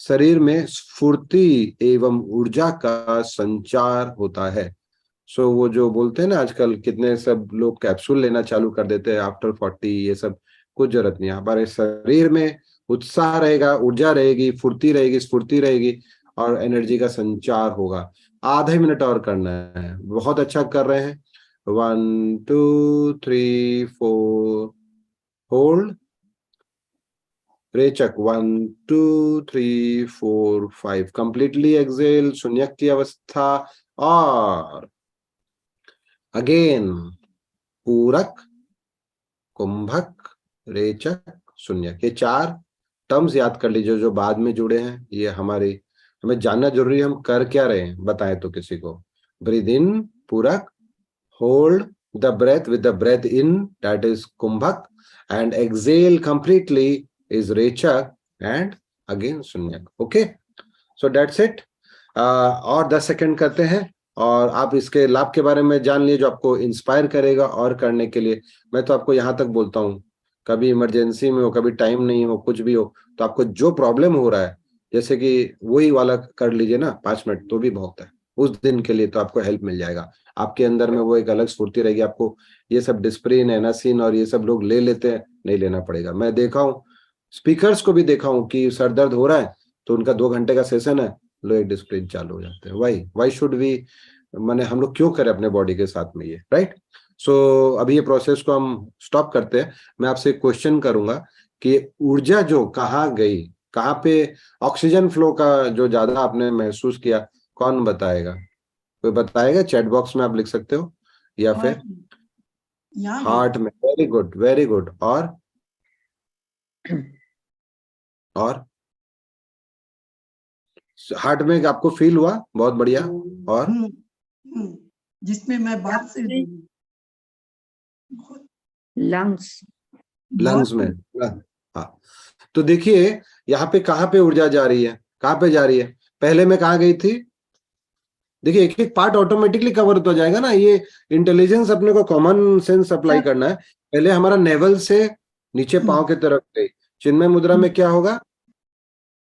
शरीर में स्फूर्ति एवं ऊर्जा का संचार होता है। सो वो जो बोलते हैं ना आजकल, कितने सब लोग कैप्सूल लेना चालू कर देते हैं आफ्टर 40, ये सब कुछ जरूरत नहीं है। हमारे शरीर में उत्साह रहेगा, ऊर्जा रहेगी, फुर्ती रहेगी, स्फूर्ति रहेगी, और एनर्जी का संचार होगा। आधे मिनट और करना है। बहुत अच्छा कर रहे हैं। 1 2 3 4 होल्ड, रेचक 1 2 3 4 5 कंप्लीटली एक्सेल, शून्यक की अवस्था। और अगेन पूरक, कुंभक, रेचक, शून्यक, ये 4 टर्म्स याद कर लीजिए जो बाद में जुड़े हैं। ये हमें जानना जरूरी है हम कर क्या रहे हैं, बताएं तो किसी को। ब्रीद इन पूरक, hold the breath with the breath in, that is kumbhak, and exhale completely is rechak, and again shunyak. Okay, so that's it. और 10 सेकंड करते हैं और आप इसके लाभ के बारे में जान लिए जो आपको इंस्पायर करेगा और करने के लिए। मैं तो आपको यहाँ तक बोलता हूँ, कभी इमरजेंसी में हो, कभी टाइम नहीं हो, कुछ भी हो, तो आपको जो प्रॉब्लम हो रहा है, जैसे कि वही वाला कर लीजिए ना 5 मिनट, तो भी बहुत है उस दिन के लिए, तो आपको हेल्प मिल जाएगा। आपके अंदर में वो एक अलग स्फूर्ति रहेगी। आपको ये सब डिस्प्रिन, एनासिन और ये सब लोग ले लेते हैं, नहीं लेना पड़ेगा। मैं देखा हूँ, स्पीकर्स को भी देखा हूँ कि सर दर्द हो रहा है तो उनका 2 घंटे का सेशन है, लो एक डिस्प्रिन चालू हो जाते हैं। वाई शुड वी, माने हम लोग क्यों करें अपने बॉडी के साथ में ये, राइट? सो अभी ये प्रोसेस को हम स्टॉप करते हैं। मैं आपसे एक क्वेश्चन करूंगा कि ऊर्जा जो कहाँ गई, कहाँ पे ऑक्सीजन फ्लो का जो ज्यादा आपने महसूस किया, कौन बताएगा? कोई बताएगा? चैट बॉक्स में आप लिख सकते हो, या फिर हार्ट में। Very good, very good. और हार्ट में आपको फील हुआ? बहुत बढ़िया। और जिसमें मैं बात से लंग्स में, हाँ। तो देखिए यहाँ पे कहाँ पे ऊर्जा जा रही है, कहाँ पे जा रही है? पहले में कहाँ गई थी? देखिए एक एक पार्ट ऑटोमेटिकली कवर होता जाएगा ना। ये इंटेलिजेंस अपने को कॉमन सेंस अप्लाई करना है। पहले हमारा नेवल से नीचे पांव की तरफ गई। चिन्मय मुद्रा में क्या होगा?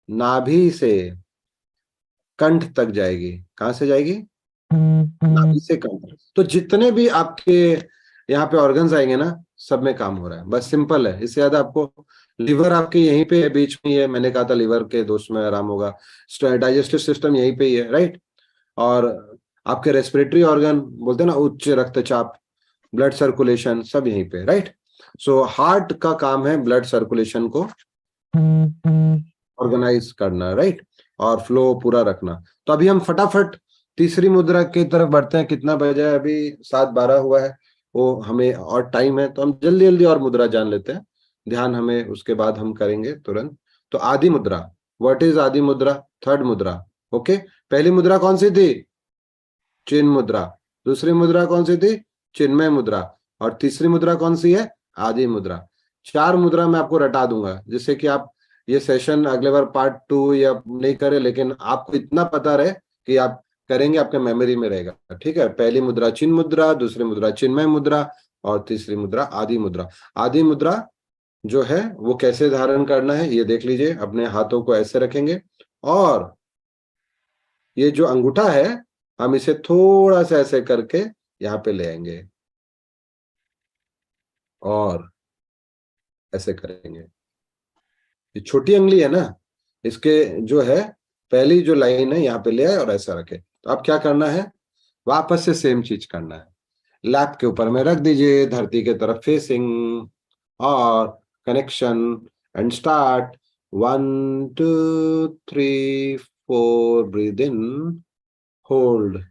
नाभि से कंठ तक जाएगी। कहां से जाएगी? नाभि से कंठ। तो जितने भी आपके यहाँ पे ऑर्गन्स आएंगे ना, सब में काम हो रहा है। बस सिंपल है, इससे ज्यादा आपको। लिवर आपके यहीं पे है, बीच में ही है। मैंने कहा था लिवर के दोष में आराम होगा। डाइजेस्टिव सिस्टम यहीं पे ही है, राइट? और आपके रेस्पिरेटरी ऑर्गन बोलते हैं ना, उच्च रक्तचाप, ब्लड सर्कुलेशन, सब यहीं पे, राइट? सो हार्ट का काम है ब्लड सर्कुलेशन को ऑर्गेनाइज करना, राइट? और फ्लो पूरा रखना। तो अभी हम फटाफट तीसरी मुद्रा की तरफ बढ़ते हैं। कितना बजा है अभी? 7:12 हुआ है। वो हमें और टाइम है, तो हम जल्दी जल्दी और मुद्रा जान लेते हैं। ध्यान हमें उसके बाद हम करेंगे तुरंत। तो आदि मुद्रा, व्हाट इज आदि मुद्रा? थर्ड मुद्रा। ओके, पहली मुद्रा कौन सी थी? चिन्ह मुद्रा। दूसरी मुद्रा कौन सी थी? चिन्मय मुद्रा। और तीसरी मुद्रा कौन सी है? आदि मुद्रा। 4 मुद्रा मैं आपको रटा दूंगा, जिससे कि आप ये सेशन अगले बार पार्ट 2 या नहीं करें, लेकिन आपको इतना पता रहे कि आप करेंगे, आपके मेमोरी में रहेगा। ठीक है? पहली मुद्रा चिन्ह मुद्रा, दूसरी मुद्रा चिन्मय मुद्रा, और तीसरी मुद्रा आदि मुद्रा। आदि मुद्रा जो है वो कैसे धारण करना है ये देख लीजिए। अपने हाथों को ऐसे रखेंगे और ये जो अंगूठा है हम इसे थोड़ा सा ऐसे करके यहाँ पे ले आएंगे और ऐसे करेंगे। ये छोटी उंगली है ना, इसके जो है पहली जो लाइन है यहाँ पे ले आए और ऐसा रखे। तो अब क्या करना है? वापस से सेम चीज करना है। लैप के ऊपर में रख दीजिए, धरती के तरफ फेसिंग, और connection and start. 1 2 3 4 breathe in, hold,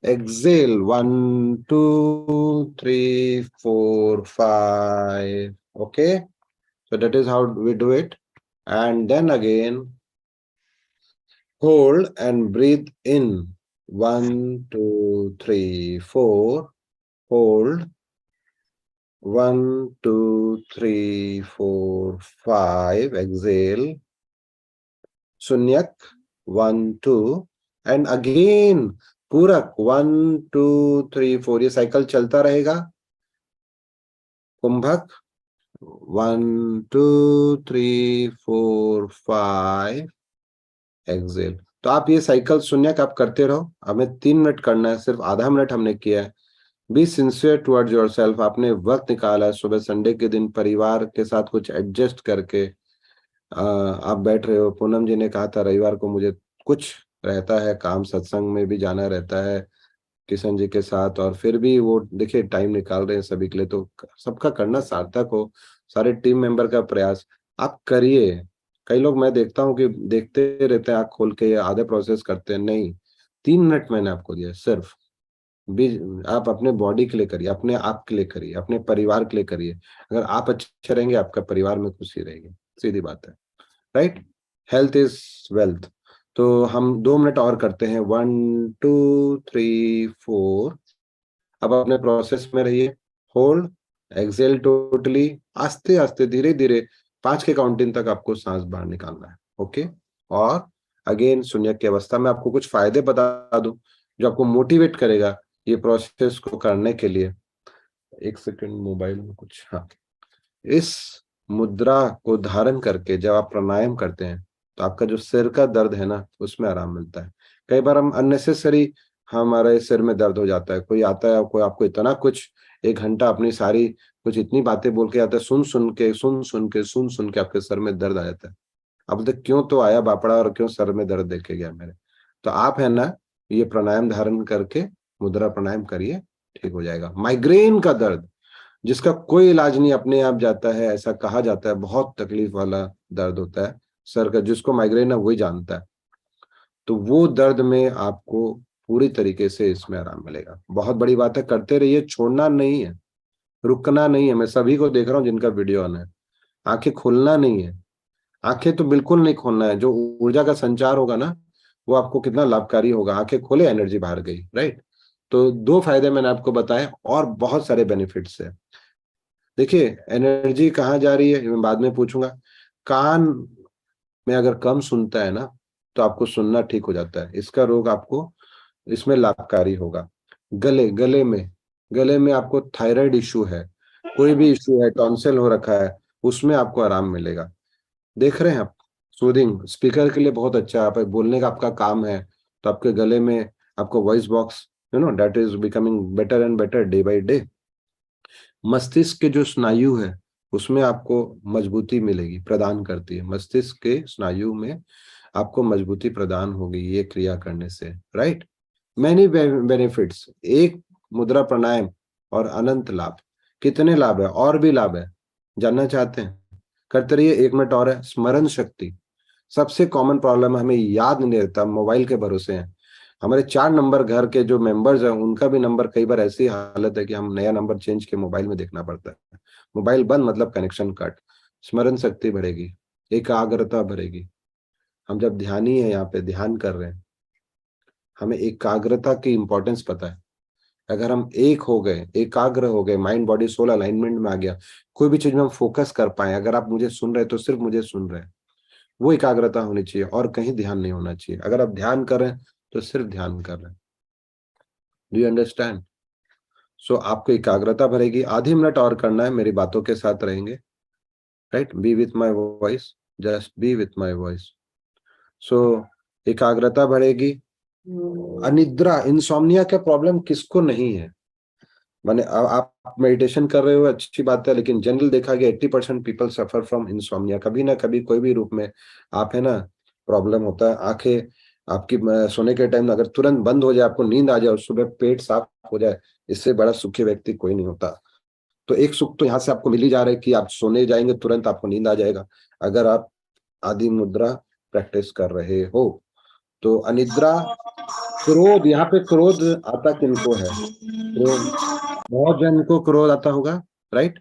exhale 1 2 3 4 5. Okay, so that is how we do it. And then again hold and breathe in 1 2 3 4, hold 1 2 3 4 5, exhale शून्यक 1 2, and again पूरक 1 2 3 4। ये साइकिल चलता रहेगा। कुंभक 1 2 3 4 5, एक्सेल। तो आप ये साइकिल शून्यक आप करते रहो। हमें 3 मिनट करना है, सिर्फ आधा मिनट हमने किया है। Be sincere towards yourself. आपने वक्त निकाला है सुबह संडे के दिन, परिवार के साथ कुछ एडजस्ट करके आप बैठ रहे हो। पूनम जी ने कहा था रविवार को मुझे कुछ रहता है, काम सत्संग में भी जाना रहता है किशन जी के साथ, और फिर भी वो देखिए टाइम निकाल रहे हैं सभी के लिए, तो सबका करना सार्थक हो, सारे टीम मेंबर का प्रयास आप करिए। कई लोग मैं देखता हूँ कि देखते रहते हैं आँख खोल के या आधे प्रोसेस करते हैं, नहीं, 3 मिनट मैंने आपको दिया सिर्फ। भी आप अपने बॉडी के लिए करिए, अपने आप के लिए करिए, अपने परिवार के लिए करिए। अगर आप अच्छे रहेंगे आपका परिवार में खुशी रहेगी, सीधी बात है, राइट। Health is wealth. तो हम 2 मिनट और करते हैं, 1 2 3 4। अब अपने प्रोसेस में रहिए, होल्ड, एक्सेल टोटली, आस्ते आस्ते धीरे धीरे 5 के काउंटिंग तक आपको सांस बाहर निकालना है, ओके। और अगेन शून्य की अवस्था में आपको कुछ फायदे बता दूं जो आपको मोटिवेट करेगा ये प्रोसेस को करने के लिए। एक सेकंड, मोबाइल में कुछ, हाँ। इस मुद्रा को धारण करके जब आप प्राणायाम करते हैं तो आपका जो सिर का दर्द है ना उसमें आराम मिलता है। कई बार हम अननेसेसरी हमारे सिर में दर्द हो जाता है, कोई आता है कोई आपको इतना कुछ 1 घंटा अपनी सारी कुछ इतनी बातें बोल के आता है, सुन सुन के आपके सर में दर्द आ जाता है। अब तक क्यों तो आया बापड़ा और क्यों सर में दर्द देके गया मेरे। तो आप है ना ये प्राणायाम धारण करके मुद्रा प्राणायाम करिए, ठीक हो जाएगा। माइग्रेन का दर्द जिसका कोई इलाज नहीं अपने आप जाता है, ऐसा कहा जाता है, बहुत तकलीफ वाला दर्द होता है सर का, जिसको माइग्रेन है वही जानता है। तो वो दर्द में आपको पूरी तरीके से इसमें आराम मिलेगा। बहुत बड़ी बात है, करते रहिए, छोड़ना नहीं है, रुकना नहीं है। मैं सभी को देख रहा हूँ जिनका वीडियो ऑन है, आंखें खोलना नहीं है, आंखें तो बिल्कुल नहीं खोलना है। जो ऊर्जा का संचार होगा ना वो आपको कितना लाभकारी होगा। आंखें खोले, एनर्जी बाहर गई, राइट। तो 2 फायदे मैंने आपको बताए और बहुत सारे बेनिफिट्स है। देखिए एनर्जी कहाँ जा रही है मैं बाद में पूछूंगा। कान में अगर कम सुनता है ना तो आपको सुनना ठीक हो जाता है, इसका रोग आपको इसमें लाभकारी होगा। गले में आपको थायराइड इशू है, कोई भी इशू है, टॉन्सिल हो रखा है, उसमें आपको आराम मिलेगा। देख रहे हैं आप, सूदिंग स्पीकर के लिए बहुत अच्छा है। आप बोलने का आपका काम है तो आपके गले में आपको voice box that is becoming better and better day by day. मस्तिष्क के जो स्नायु है उसमें आपको मजबूती मिलेगी, प्रदान करती है। मस्तिष्क के स्नायु में आपको मजबूती प्रदान होगी ये क्रिया करने से, राइट। मैनी बेनिफिट्स, एक मुद्रा प्राणायाम और अनंत लाभ। कितने लाभ है, और भी लाभ है, जानना चाहते हैं? करते रहिए। 1 मिनट और है, स्मरण शक्ति। सबसे कॉमन प्रॉब्लम है हमें याद नहीं रहता, मोबाइल के भरोसे हैं। हमारे 4 नंबर घर के जो मेंबर्स हैं उनका भी नंबर कई बार ऐसी हालत है कि हम नया नंबर चेंज के मोबाइल में देखना पड़ता है। मोबाइल बंद मतलब कनेक्शन कट। स्मरण शक्ति बढ़ेगी, एकाग्रता बढ़ेगी। हम जब ध्यानी है, यहाँ पे ध्यान कर रहे हैं, हमें एकाग्रता की इंपॉर्टेंस पता है। अगर हम एक हो गए, एकाग्र हो गए, माइंड बॉडी सोल अलाइनमेंट में आ गया, कोई भी चीज में हम फोकस कर पाए, अगर आप मुझे सुन रहे तो सिर्फ मुझे सुन रहे हैं, वो एकाग्रता होनी चाहिए और कहीं ध्यान नहीं होना चाहिए। अगर आप ध्यान कर रहे हैं तो सिर्फ ध्यान कर रहे हैं। Do you understand? सो आपको एकाग्रता बढ़ेगी। आधी मिनट और करना है, मेरी बातों के साथ रहेंगे, right. Be with my voice, just be with my voice. So एकाग्रता बढ़ेगी। अनिद्रा, इंसोम्निया का प्रॉब्लम किसको नहीं है? माने आप मेडिटेशन कर रहे हो अच्छी बात है, लेकिन जनरल देखा गया 80% पीपल सफर फ्रॉम इंसोम्निया। कभी ना कभी कोई भी रूप में आप है ना प्रॉब्लम होता है। आंखें आपकी सोने के टाइम अगर तुरंत बंद हो जाए, आपको नींद आ जाए और सुबह पेट साफ हो जाए, इससे बड़ा सुखी व्यक्ति कोई नहीं होता। तो एक सुख तो यहाँ से आपको मिल ही जा रहा है कि आप सोने जाएंगे तुरंत आपको नींद आ जाएगा, अगर आप आदि मुद्रा प्रैक्टिस कर रहे हो। तो अनिद्रा, क्रोध, यहाँ पे क्रोध आता किनको है? क्रोध, बहुत जन को क्रोध आता होगा, राइट।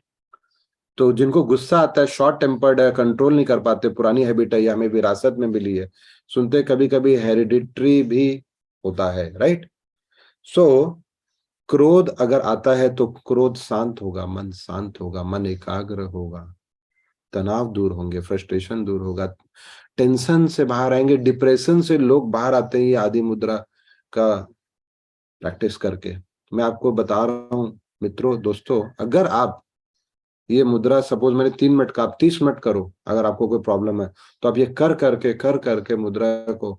तो जिनको गुस्सा आता है, शॉर्ट टेम्पर्ड है, कंट्रोल नहीं कर पाते, पुरानी हैबिट है या हमें विरासत में मिली है, सुनते कभी कभी हेरिडिटरी भी होता है, राइट। सो क्रोध अगर आता है तो क्रोध शांत होगा, मन शांत होगा, मन एकाग्र होगा, तनाव दूर होंगे, फ्रस्ट्रेशन दूर होगा, टेंशन से बाहर आएंगे। डिप्रेशन से लोग बाहर आते हैं ये आदि मुद्रा का प्रैक्टिस करके। मैं आपको बता रहा हूँ मित्रों, दोस्तों, अगर आप ये मुद्रा, सपोज मैंने 3 मिनट का, आप 30 मिनट करो। अगर आपको कोई प्रॉब्लम है तो आप ये कर करके मुद्रा को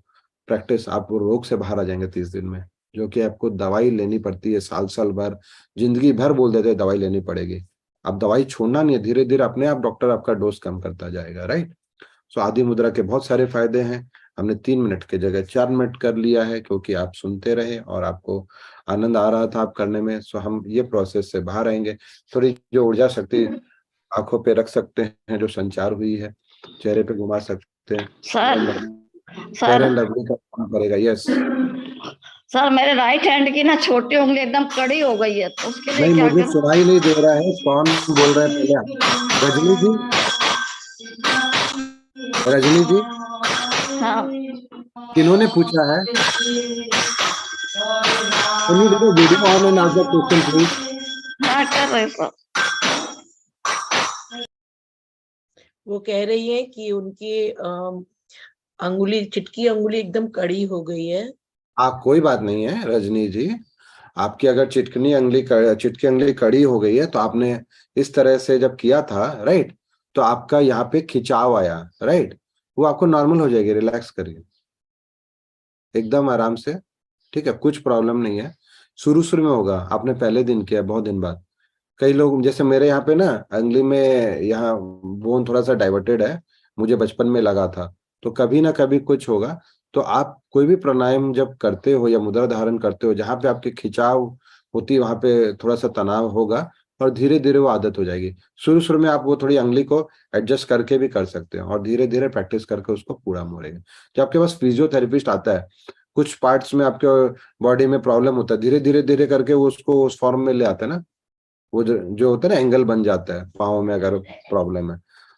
प्रैक्टिस, आप रोग से बाहर आ जाएंगे 30 दिन में। जो कि आपको दवाई लेनी पड़ती है साल भर, जिंदगी भर बोल देते हैं दवाई लेनी पड़ेगी। अब दवाई छोड़ना नहीं है, धीरे धीरे अपने आप डॉक्टर आपका डोज कम करता जाएगा, राइट। सो आदि मुद्रा के बहुत सारे फायदे हैं। हमने 3 मिनट की जगह 4 मिनट कर लिया है, क्योंकि आप सुनते रहे और आपको आनंद आ रहा था आप करने में। सो हम ये प्रोसेस से बाहर आएंगे। थोड़ी जो ऊर्जा शक्ति आंखों पे रख सकते हैं, जो संचार हुई है, चेहरे पे घुमा सकते हैं। फेयर एंड लवली का काम करेगा। यस सर, मेरे राइट हैंड की ना छोटी उंगली एकदम कड़ी हो गई है, तो उसके लिए नहीं, क्या मुझे करूं? सुनाई नहीं दे रहा है कौन बोल रहा है पहले। रजनी जी, रजनी जी, हाँ, किन्होंने पूछा है? Can you do video on and answer question please? हाँ कर रहे सर। वो कह रही है कि उनकी अंगुली, चिटकी अंगुली एकदम कड़ी हो गई है। कोई बात नहीं है रजनी जी, आपकी अगर चिटकी अंगली कड़ी हो गई है, तो आपने इस तरह से जब किया था, राइट, तो आपका यहाँ पे खिंचाव आया, राइट, वो आपको नॉर्मल हो जाएगी। रिलैक्स करिए एकदम आराम से, ठीक है, कुछ प्रॉब्लम नहीं है। शुरू शुरू में होगा, आपने पहले दिन किया, बहुत दिन बाद। कई लोग, जैसे मेरे यहाँ पे ना अंगली में यहाँ बोन थोड़ा सा डाइवर्टेड है, मुझे बचपन में लगा था, तो कभी ना कभी कुछ होगा। तो आप कोई भी प्राणायाम जब करते हो या मुद्रा धारण करते हो, जहाँ पे आपकी खिंचाव होती है, वहां पे थोड़ा सा तनाव होगा, और धीरे धीरे वो आदत हो जाएगी। शुरू शुरू में आप वो थोड़ी अंगली को एडजस्ट करके भी कर सकते हैं, और धीरे धीरे प्रैक्टिस करके उसको पूरा मोड़ेंगे। जब आपके पास फिजियोथेरेपिस्ट आता है, कुछ पार्ट्स में आपके बॉडी में प्रॉब्लम होता है, धीरे धीरे धीरे करके वो उसको उस फॉर्म में ले आता है ना, वो जो होता है ना, एंगल बन जाता है पाँव में अगर प्रॉब्लम है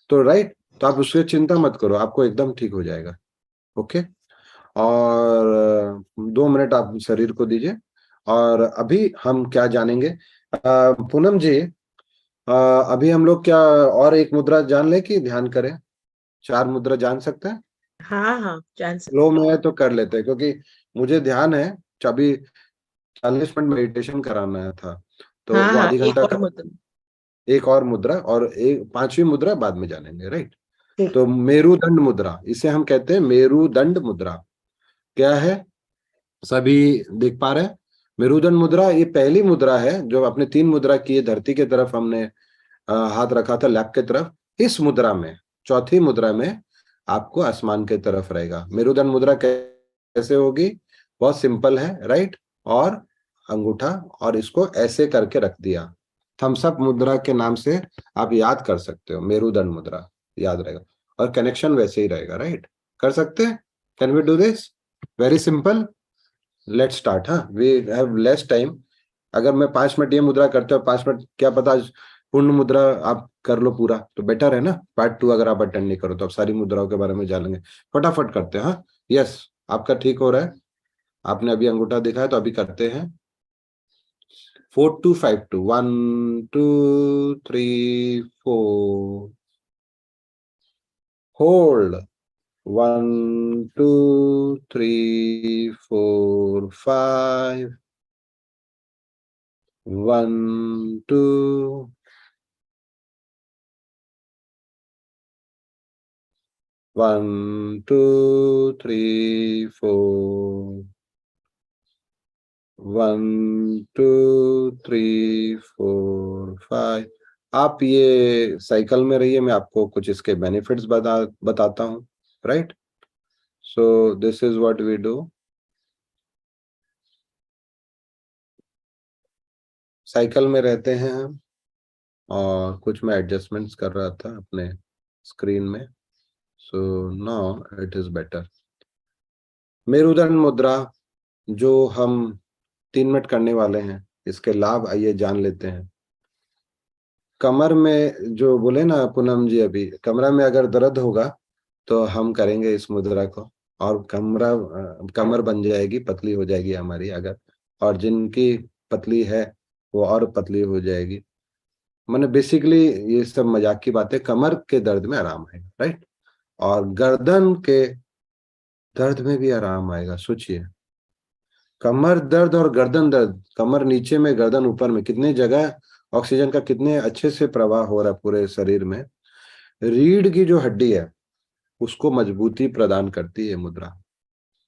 तो, राइट। तो आप उससे चिंता मत करो, आपको एकदम ठीक हो जाएगा। ओके, और 2 मिनट आप शरीर को दीजिए। और अभी हम क्या जानेंगे, पूनम जी, अभी हम लोग क्या और एक मुद्रा जान ले कि ध्यान करें? 4 मुद्रा जान सकते हैं? हाँ हाँ, जान सकते लो में है तो कर लेते हैं, क्योंकि मुझे ध्यान है अभी 40 मिनट मेडिटेशन कराना था, तो हाँ वो हाँ, आधी एक घंटा और का मतलब। एक और मुद्रा, और एक 5वीं मुद्रा बाद में जानेंगे, राइट। ठीक। तो मेरुदंड मुद्रा, इसे हम कहते हैं मेरुदंड मुद्रा। क्या है, सभी देख पा रहे हैं? मेरुदंड मुद्रा ये पहली मुद्रा है जो अपने 3 मुद्रा की है, धरती की तरफ हमने हाथ रखा था, लैप की तरफ। इस मुद्रा में, चौथी मुद्रा में, आपको आसमान की तरफ रहेगा। मेरुदंड मुद्रा कैसे होगी? बहुत सिंपल है, राइट। और अंगूठा, और इसको ऐसे करके रख दिया, थम्स अप मुद्रा के नाम से आप याद कर सकते हो, मेरुदंड मुद्रा याद रहेगा, और कनेक्शन वैसे ही रहेगा, राइट। कर सकते हैं? Can we do this? Very simple, let's start. हाँ, वी हैव लेस टाइम। अगर मैं 5 मिनट ये मुद्रा करते हो, 5 मिनट, क्या पता पूर्ण मुद्रा आप कर लो पूरा, तो बेटर है ना। पार्ट 2 अगर आप अटेंड नहीं करो तो आप सारी मुद्राओं के बारे में जानेंगे। फटाफट करते हैं। हाँ, यस, आपका ठीक हो रहा है, आपने अभी अंगूठा दिखाया, तो अभी करते हैं। 4 2 5 2, 1 2 3 4, होल्ड, 1 2 3 4 5, 1 2 1 2 3 4, 1 2 3 4 5। आप ये साइकिल में रहिए, मैं आपको कुछ इसके बेनिफिट्स बताता हूँ, right. So this is what we do. Cycle में रहते हैं हम, और कुछ मैं एडजस्टमेंट्स कर रहा था अपने स्क्रीन में। So now it is better. मेरुदंड मुद्रा जो हम 3 मिनट करने वाले हैं, इसके लाभ आइए जान लेते हैं। कमर में जो बोले ना पूनम जी, अभी कमर में अगर दर्द होगा तो हम करेंगे इस मुद्रा को, और कमर बन जाएगी, पतली हो जाएगी हमारी अगर, और जिनकी पतली है वो और पतली हो जाएगी। मैंने बेसिकली ये सब मजाक की बातें, कमर के दर्द में आराम है, राइट, और गर्दन के दर्द में भी आराम आएगा। सोचिए, कमर दर्द और गर्दन दर्द, कमर नीचे में गर्दन ऊपर में, कितनी जगह ऑक्सीजन का कितने अच्छे से प्रवाह हो रहा है पूरे शरीर में। रीढ़ की जो हड्डी है उसको मजबूती प्रदान करती है मुद्रा।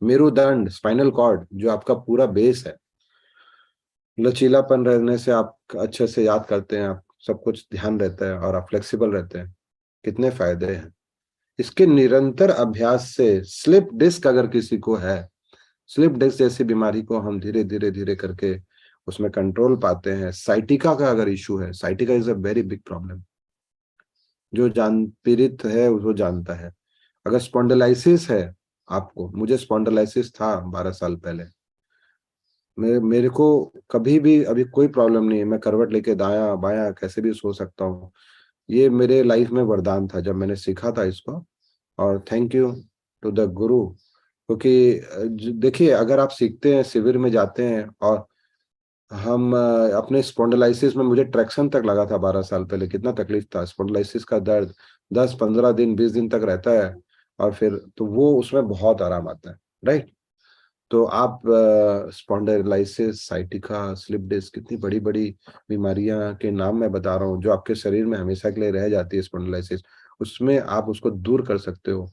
मेरुदंड, स्पाइनल कॉर्ड, जो आपका पूरा बेस है, लचीलापन रहने से आप अच्छे से याद करते हैं, आप सब कुछ ध्यान रहता है, और आप फ्लेक्सिबल रहते हैं। कितने फायदे हैं इसके निरंतर अभ्यास से स्लिप डिस्क अगर किसी को है, स्लिप डिस्क जैसी बीमारी को हम धीरे धीरे धीरे करके उसमें कंट्रोल पाते हैं। साइटिका का अगर इशू है, sciatica is a very big problem, जो पीड़ित है वो जानता है। अगर स्पॉन्डिलाइसिस है आपको, मुझे स्पॉन्डिलाइसिस था 12 साल पहले, मेरे को कभी भी अभी कोई प्रॉब्लम नहीं है, मैं करवट लेके दाया बाया कैसे भी सो सकता हूँ। ये मेरे लाइफ में वरदान था जब मैंने सीखा था इसको, और थैंक यू टू द गुरु। क्योंकि देखिए, अगर आप सीखते हैं, शिविर में जाते हैं, और हम अपने स्पॉन्डिलाइसिस में, मुझे ट्रैक्शन तक लगा था 12 साल पहले, कितना तकलीफ था। स्पॉन्डिलाइसिस का दर्द 10-15 दिन 20 दिन तक रहता है, और फिर तो वो उसमें बहुत आराम आता है, राइट। तो आप स्पॉन्डिलाइसिस, साइटिका, स्लिप डिस्क, कितनी बड़ी बड़ी बीमारियां के नाम मैं बता रहा हूँ जो आपके शरीर में हमेशा के लिए रह जाती है। स्पॉन्डिलाइसिस, उसमें आप उसको दूर कर सकते हो।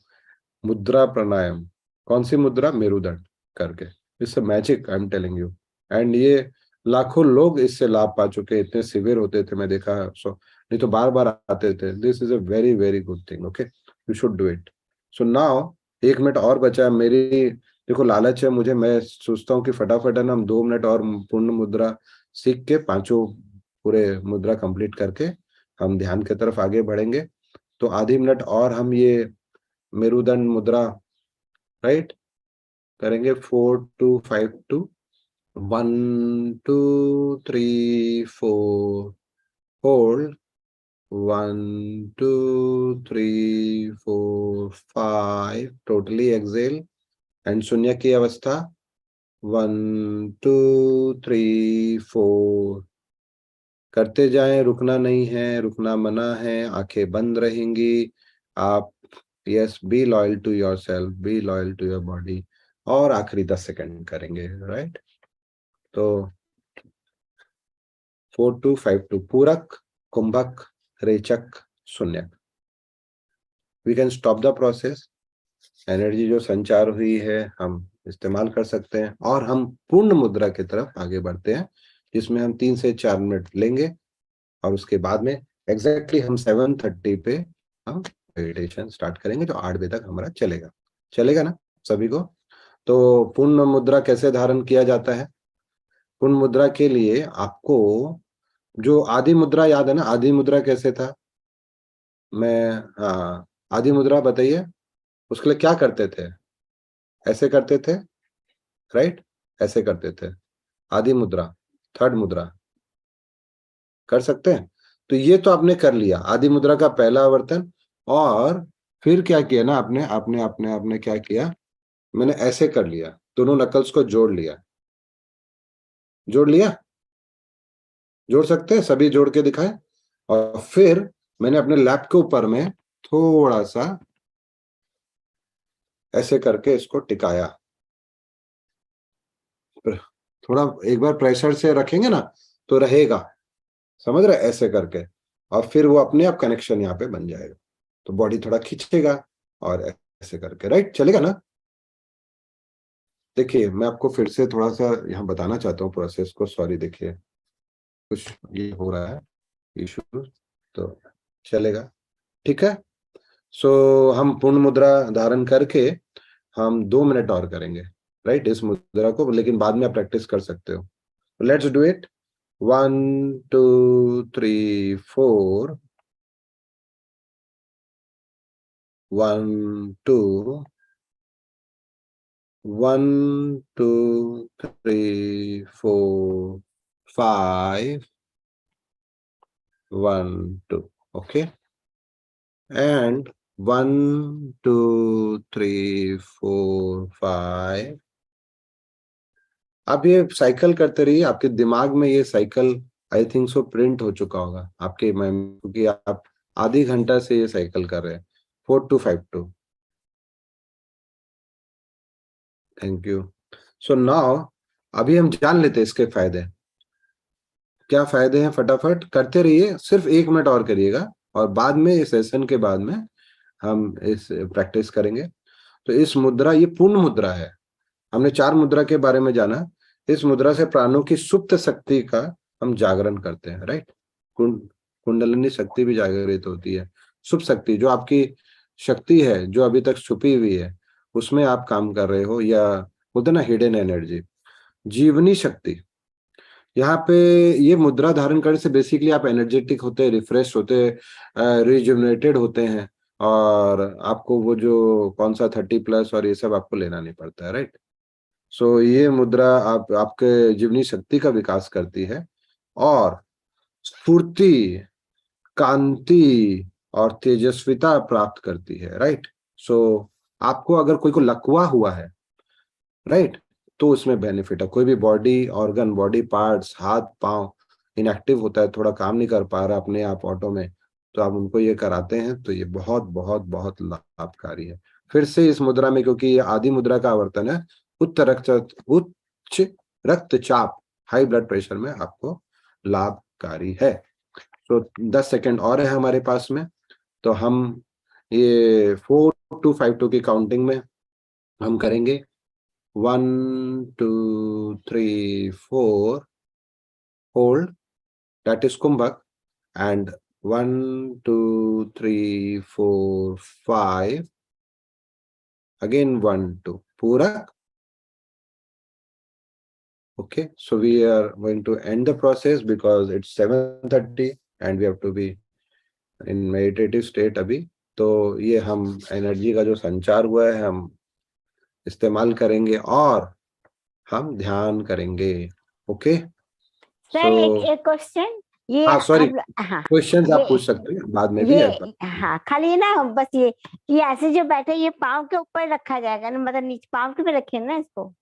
मुद्रा प्राणायाम, कौन सी मुद्रा? मेरुदंड करके, it's a magic, I am telling you. And ये लाखों लोग इससे लाभ पा चुके, इतने सिवियर होते थे, मैं देखा, सो नहीं तो बार बार आते थे। This is a very very good thing, okay, you should do it. So now 1 minute और बचा है। मेरी देखो लालच है मुझे, मैं सोचता हूँ कि फटाफट है ना, हम 2 मिनट और पूर्ण मुद्रा सीख के पांचों पूरे मुद्रा कंप्लीट करके हम ध्यान की तरफ आगे बढ़ेंगे। तो आधी मिनट और हम ये मेरुदंड मुद्रा, राइट, करेंगे। 4 2 5 2, 1 2 3 4, होल्ड, 1 2 3 4 5, टोटली एक्सेल, एंड शून्य की अवस्था, 1 2 3 4, करते जाएं, रुकना नहीं है, रुकना मना है, आंखें बंद रहेंगी आप। Yes, be loyal to yourself, be loyal to your body. और आखिरी 10 सेकंड करेंगे, राइट। तो 4 2 5 2, पूरक, कुंभक, रेचक, शून्य। We can stop the process. Energy जो संचार हुई है हम इस्तेमाल कर सकते हैं, और हम पूर्ण मुद्रा की तरफ आगे बढ़ते हैं, जिसमें हम 3 से 4 मिनट लेंगे, और उसके बाद में एग्जैक्टली हम 7:30 पे हम मेडिटेशन स्टार्ट करेंगे, जो 8 बजे तक हमारा चलेगा। चलेगा ना सभी को? तो पूर्ण मुद्रा कैसे धारण किया जाता है? पूर्ण मुद्रा के लिए आपको जो आदि मुद्रा याद है ना, आदि मुद्रा कैसे था? हाँ, आदि मुद्रा बताइए। उसके लिए क्या करते थे? ऐसे करते थे, राइट, ऐसे करते थे। आदि मुद्रा, थर्ड मुद्रा कर सकते हैं। तो ये तो आपने कर लिया, आदि मुद्रा का पहला आवर्तन। और फिर क्या किया ना आपने आपने आपने आपने क्या किया? मैंने ऐसे कर लिया, दोनों नकल्स को जोड़ लिया। जोड़ लिया? जोड़ सकते हैं सभी, जोड़ के दिखाएं। और फिर मैंने अपने लैप के ऊपर में थोड़ा सा ऐसे करके इसको टिकाया। थोड़ा एक बार प्रेशर से रखेंगे ना तो रहेगा, समझ रहे? ऐसे करके, और फिर वो अपने आप कनेक्शन यहाँ पे बन जाएगा, तो बॉडी थोड़ा खींचेगा, और ऐसे करके, राइट, चलेगा ना? देखिए, मैं आपको फिर से थोड़ा सा यहाँ बताना चाहता हूँ प्रोसेस को। सॉरी, देखिए कुछ ये हो रहा है इशू, तो चलेगा, ठीक है। सो हम पूर्ण मुद्रा धारण करके हम 2 मिनट और करेंगे, राइट, इस मुद्रा को, लेकिन बाद में आप प्रैक्टिस कर सकते हो। Let's do it. 1 2 3 4, 1 2, 1 2 3 4 5, 1 2, okay, and 1 2 3 4 5। आप ये साइकिल करते रहिए, आपके दिमाग में ये cycle I think so print हो चुका होगा आपके माइंड, क्योंकि आप आधी घंटा से ये साइकिल कर रहे हैं। 4 2 5 2, थैंक यू। सो नाउ अभी हम जान लेते हैं इसके फायदे। क्या फायदे हैं? फटाफट करते रहिए, सिर्फ 1 मिनट और करिएगा, और बाद में इस सेशन के बाद में हम इस प्रैक्टिस करेंगे। तो इस मुद्रा, ये पूर्ण मुद्रा है। हमने 4 मुद्रा के बारे में जाना। इस मुद्रा से प्राणों की सुप्त शक्ति का हम जागरण करते हैं, राइट। कुंडलिनी शक्ति भी जागृत होती है। सुप्त शक्ति जो आपकी शक्ति है जो अभी तक छुपी हुई है, उसमें आप काम कर रहे हो, या बोलते ना हिडन एनर्जी, जीवनी शक्ति। यहाँ पे ये मुद्रा धारण करने से बेसिकली आप एनर्जेटिक होते हैं, रिफ्रेश होते हैं, रिजुवनेटेड होते हैं, और आपको वो जो कौन सा 30+ और ये सब आपको लेना नहीं पड़ता है, राइट। सो ये मुद्रा आपके जीवनी शक्ति का विकास करती है, और स्फूर्ति, कांति और तेजस्विता प्राप्त करती है, राइट। सो आपको अगर कोई को लकवा हुआ है, राइट, तो उसमें बेनिफिट है। कोई भी बॉडी ऑर्गन, बॉडी पार्ट्स, हाथ पांव इनएक्टिव होता है, थोड़ा काम नहीं कर पा रहा अपने आप ऑटो में, तो आप उनको ये कराते हैं, तो ये बहुत बहुत बहुत लाभकारी है। फिर से इस मुद्रा में, क्योंकि ये आदि मुद्रा का आवर्तन है, उच्च रक्तचाप, हाई ब्लड प्रेशर में आपको लाभकारी है। तो 10 सेकेंड और है हमारे पास में, तो हम ये 4 to 5 2 की काउंटिंग में हम करेंगे 1 2 3 4, hold, that is kumbhak, and 1 2 3 4 5, again 1 2 purak. Okay, so we are going to end the process because it's 7:30 and we have to be in meditative state अभी। तो ये हम एनर्जी का जो संचार हुआ है हम इस्तेमाल करेंगे और हम ध्यान करेंगे। ओके, सर एक क्वेश्चन, ये हाँ सॉरी, हाँ क्वेश्चन आप ये पूछ सकते हैं बाद में भी ये है। हाँ खाली ना बस ये ऐसे जो बैठे ये पाँव के ऊपर रखा जाएगा ना, मतलब नीचे पाँव के पे रखे ना इसको।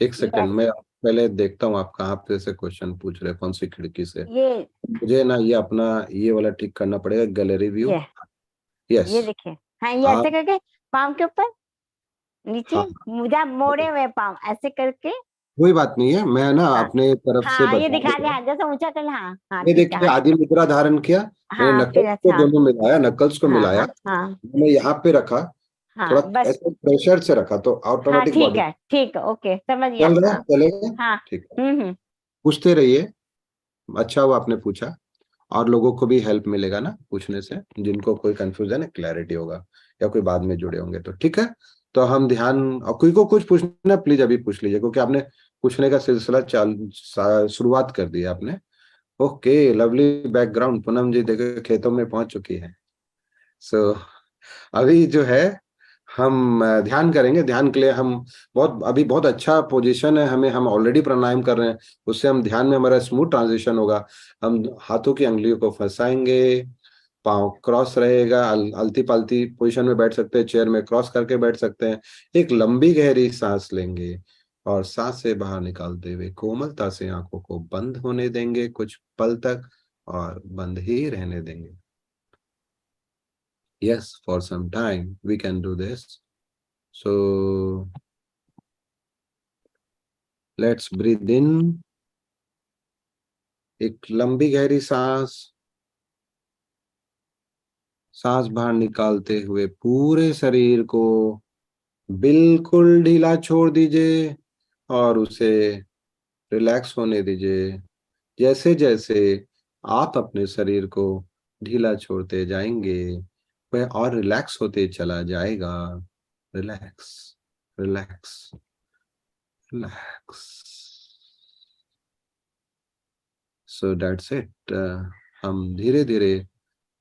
एक सेकंड, मैं पहले देखता हूँ आप कहाँ पे से क्वेश्चन पूछ रहे हैं, कौन सी खिड़की से। ये मुझे ना ये अपना ये वाला ठीक करना पड़ेगा, गैलरी व्यू। ये यस, ये देखिए, हाँ ये हाँ ऐसे करके पाँव के ऊपर नीचे, हाँ, मुझे मोड़े हुए पाँव ऐसे करके। कोई बात नहीं है, मैं ना हाँ अपने तरफ से हाँ ये बता दिखा दे, दूंगा। हाँ जैसे ऊंचा कर, हाँ हाँ ये ठीक है, देखिए हाँ आदि मुद्रा धारण किया, मैंने हाँ फिर नकल्स को अच्छा, दोनों मिलाया, नकल्स को हाँ मिलाया, हाँ हाँ मैंने यहाँ पे रखा, थोड़ा हाँ बस, ऐसे प्रेशर से रखा, तो हाँ ऑटोमेटिक ठीक बॉडी है, ठीक है, ओके समझ गया, चल रहा है, हाँ चलेगा। हाँ ठीक है, हम्म। पूछते रहिए, अच्छा हुआ आपने पूछा, और लोगों को भी हेल्प मिलेगा ना पूछने से, जिनको कोई कंफ्यूजन है क्लैरिटी होगा, या कोई बाद में जुड़े होंगे तो ठीक है। तो हम ध्यान, और कोई को कुछ पूछना प्लीज अभी पूछ लीजिए, क्योंकि आपने पूछने का सिलसिला शुरुआत कर दिया आपने। ओके, लवली बैकग्राउंड, पूनम जी देखो खेतों में पहुंच चुकी है। सो अभी जो है हम ध्यान करेंगे। ध्यान के लिए हम अभी बहुत अच्छा पोजीशन है हमें, हम ऑलरेडी प्राणायाम कर रहे हैं, उससे हम ध्यान में हमारा स्मूथ ट्रांजिशन होगा। हम हाथों की अंगुलियों को फंसाएंगे, पाँव क्रॉस रहेगा, अलती पालती पोजीशन में बैठ सकते हैं, चेयर में क्रॉस करके बैठ सकते हैं। एक लंबी गहरी सांस लेंगे, और सांस से बाहर निकालते हुए कोमलता से आंखों को बंद होने देंगे कुछ पल तक, और बंद ही रहने देंगे। Yes, for some time we can do this. So let's breathe in, एक लंबी गहरी सांस, सांस बाहर निकालते हुए पूरे शरीर को बिल्कुल ढीला छोड़ दीजिए, और उसे रिलैक्स होने दीजिए। जैसे जैसे आप अपने शरीर को ढीला छोड़ते जाएंगे, वह और रिलैक्स होते चला जाएगा। Relax, relax, relax. So that's it. हम धीरे धीरे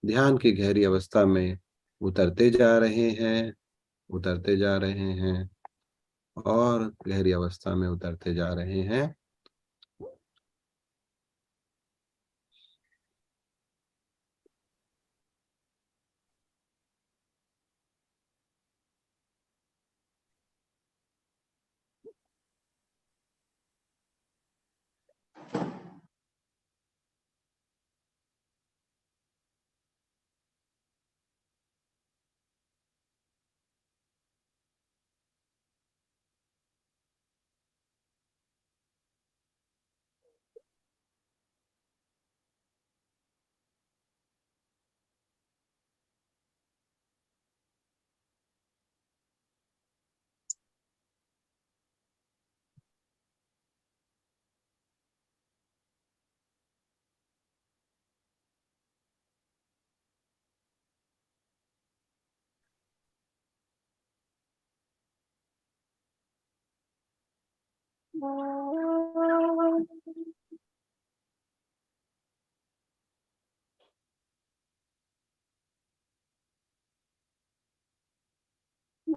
ध्यान की गहरी अवस्था में उतरते जा रहे हैं, उतरते जा रहे हैं, और गहरी अवस्था में उतरते जा रहे हैं।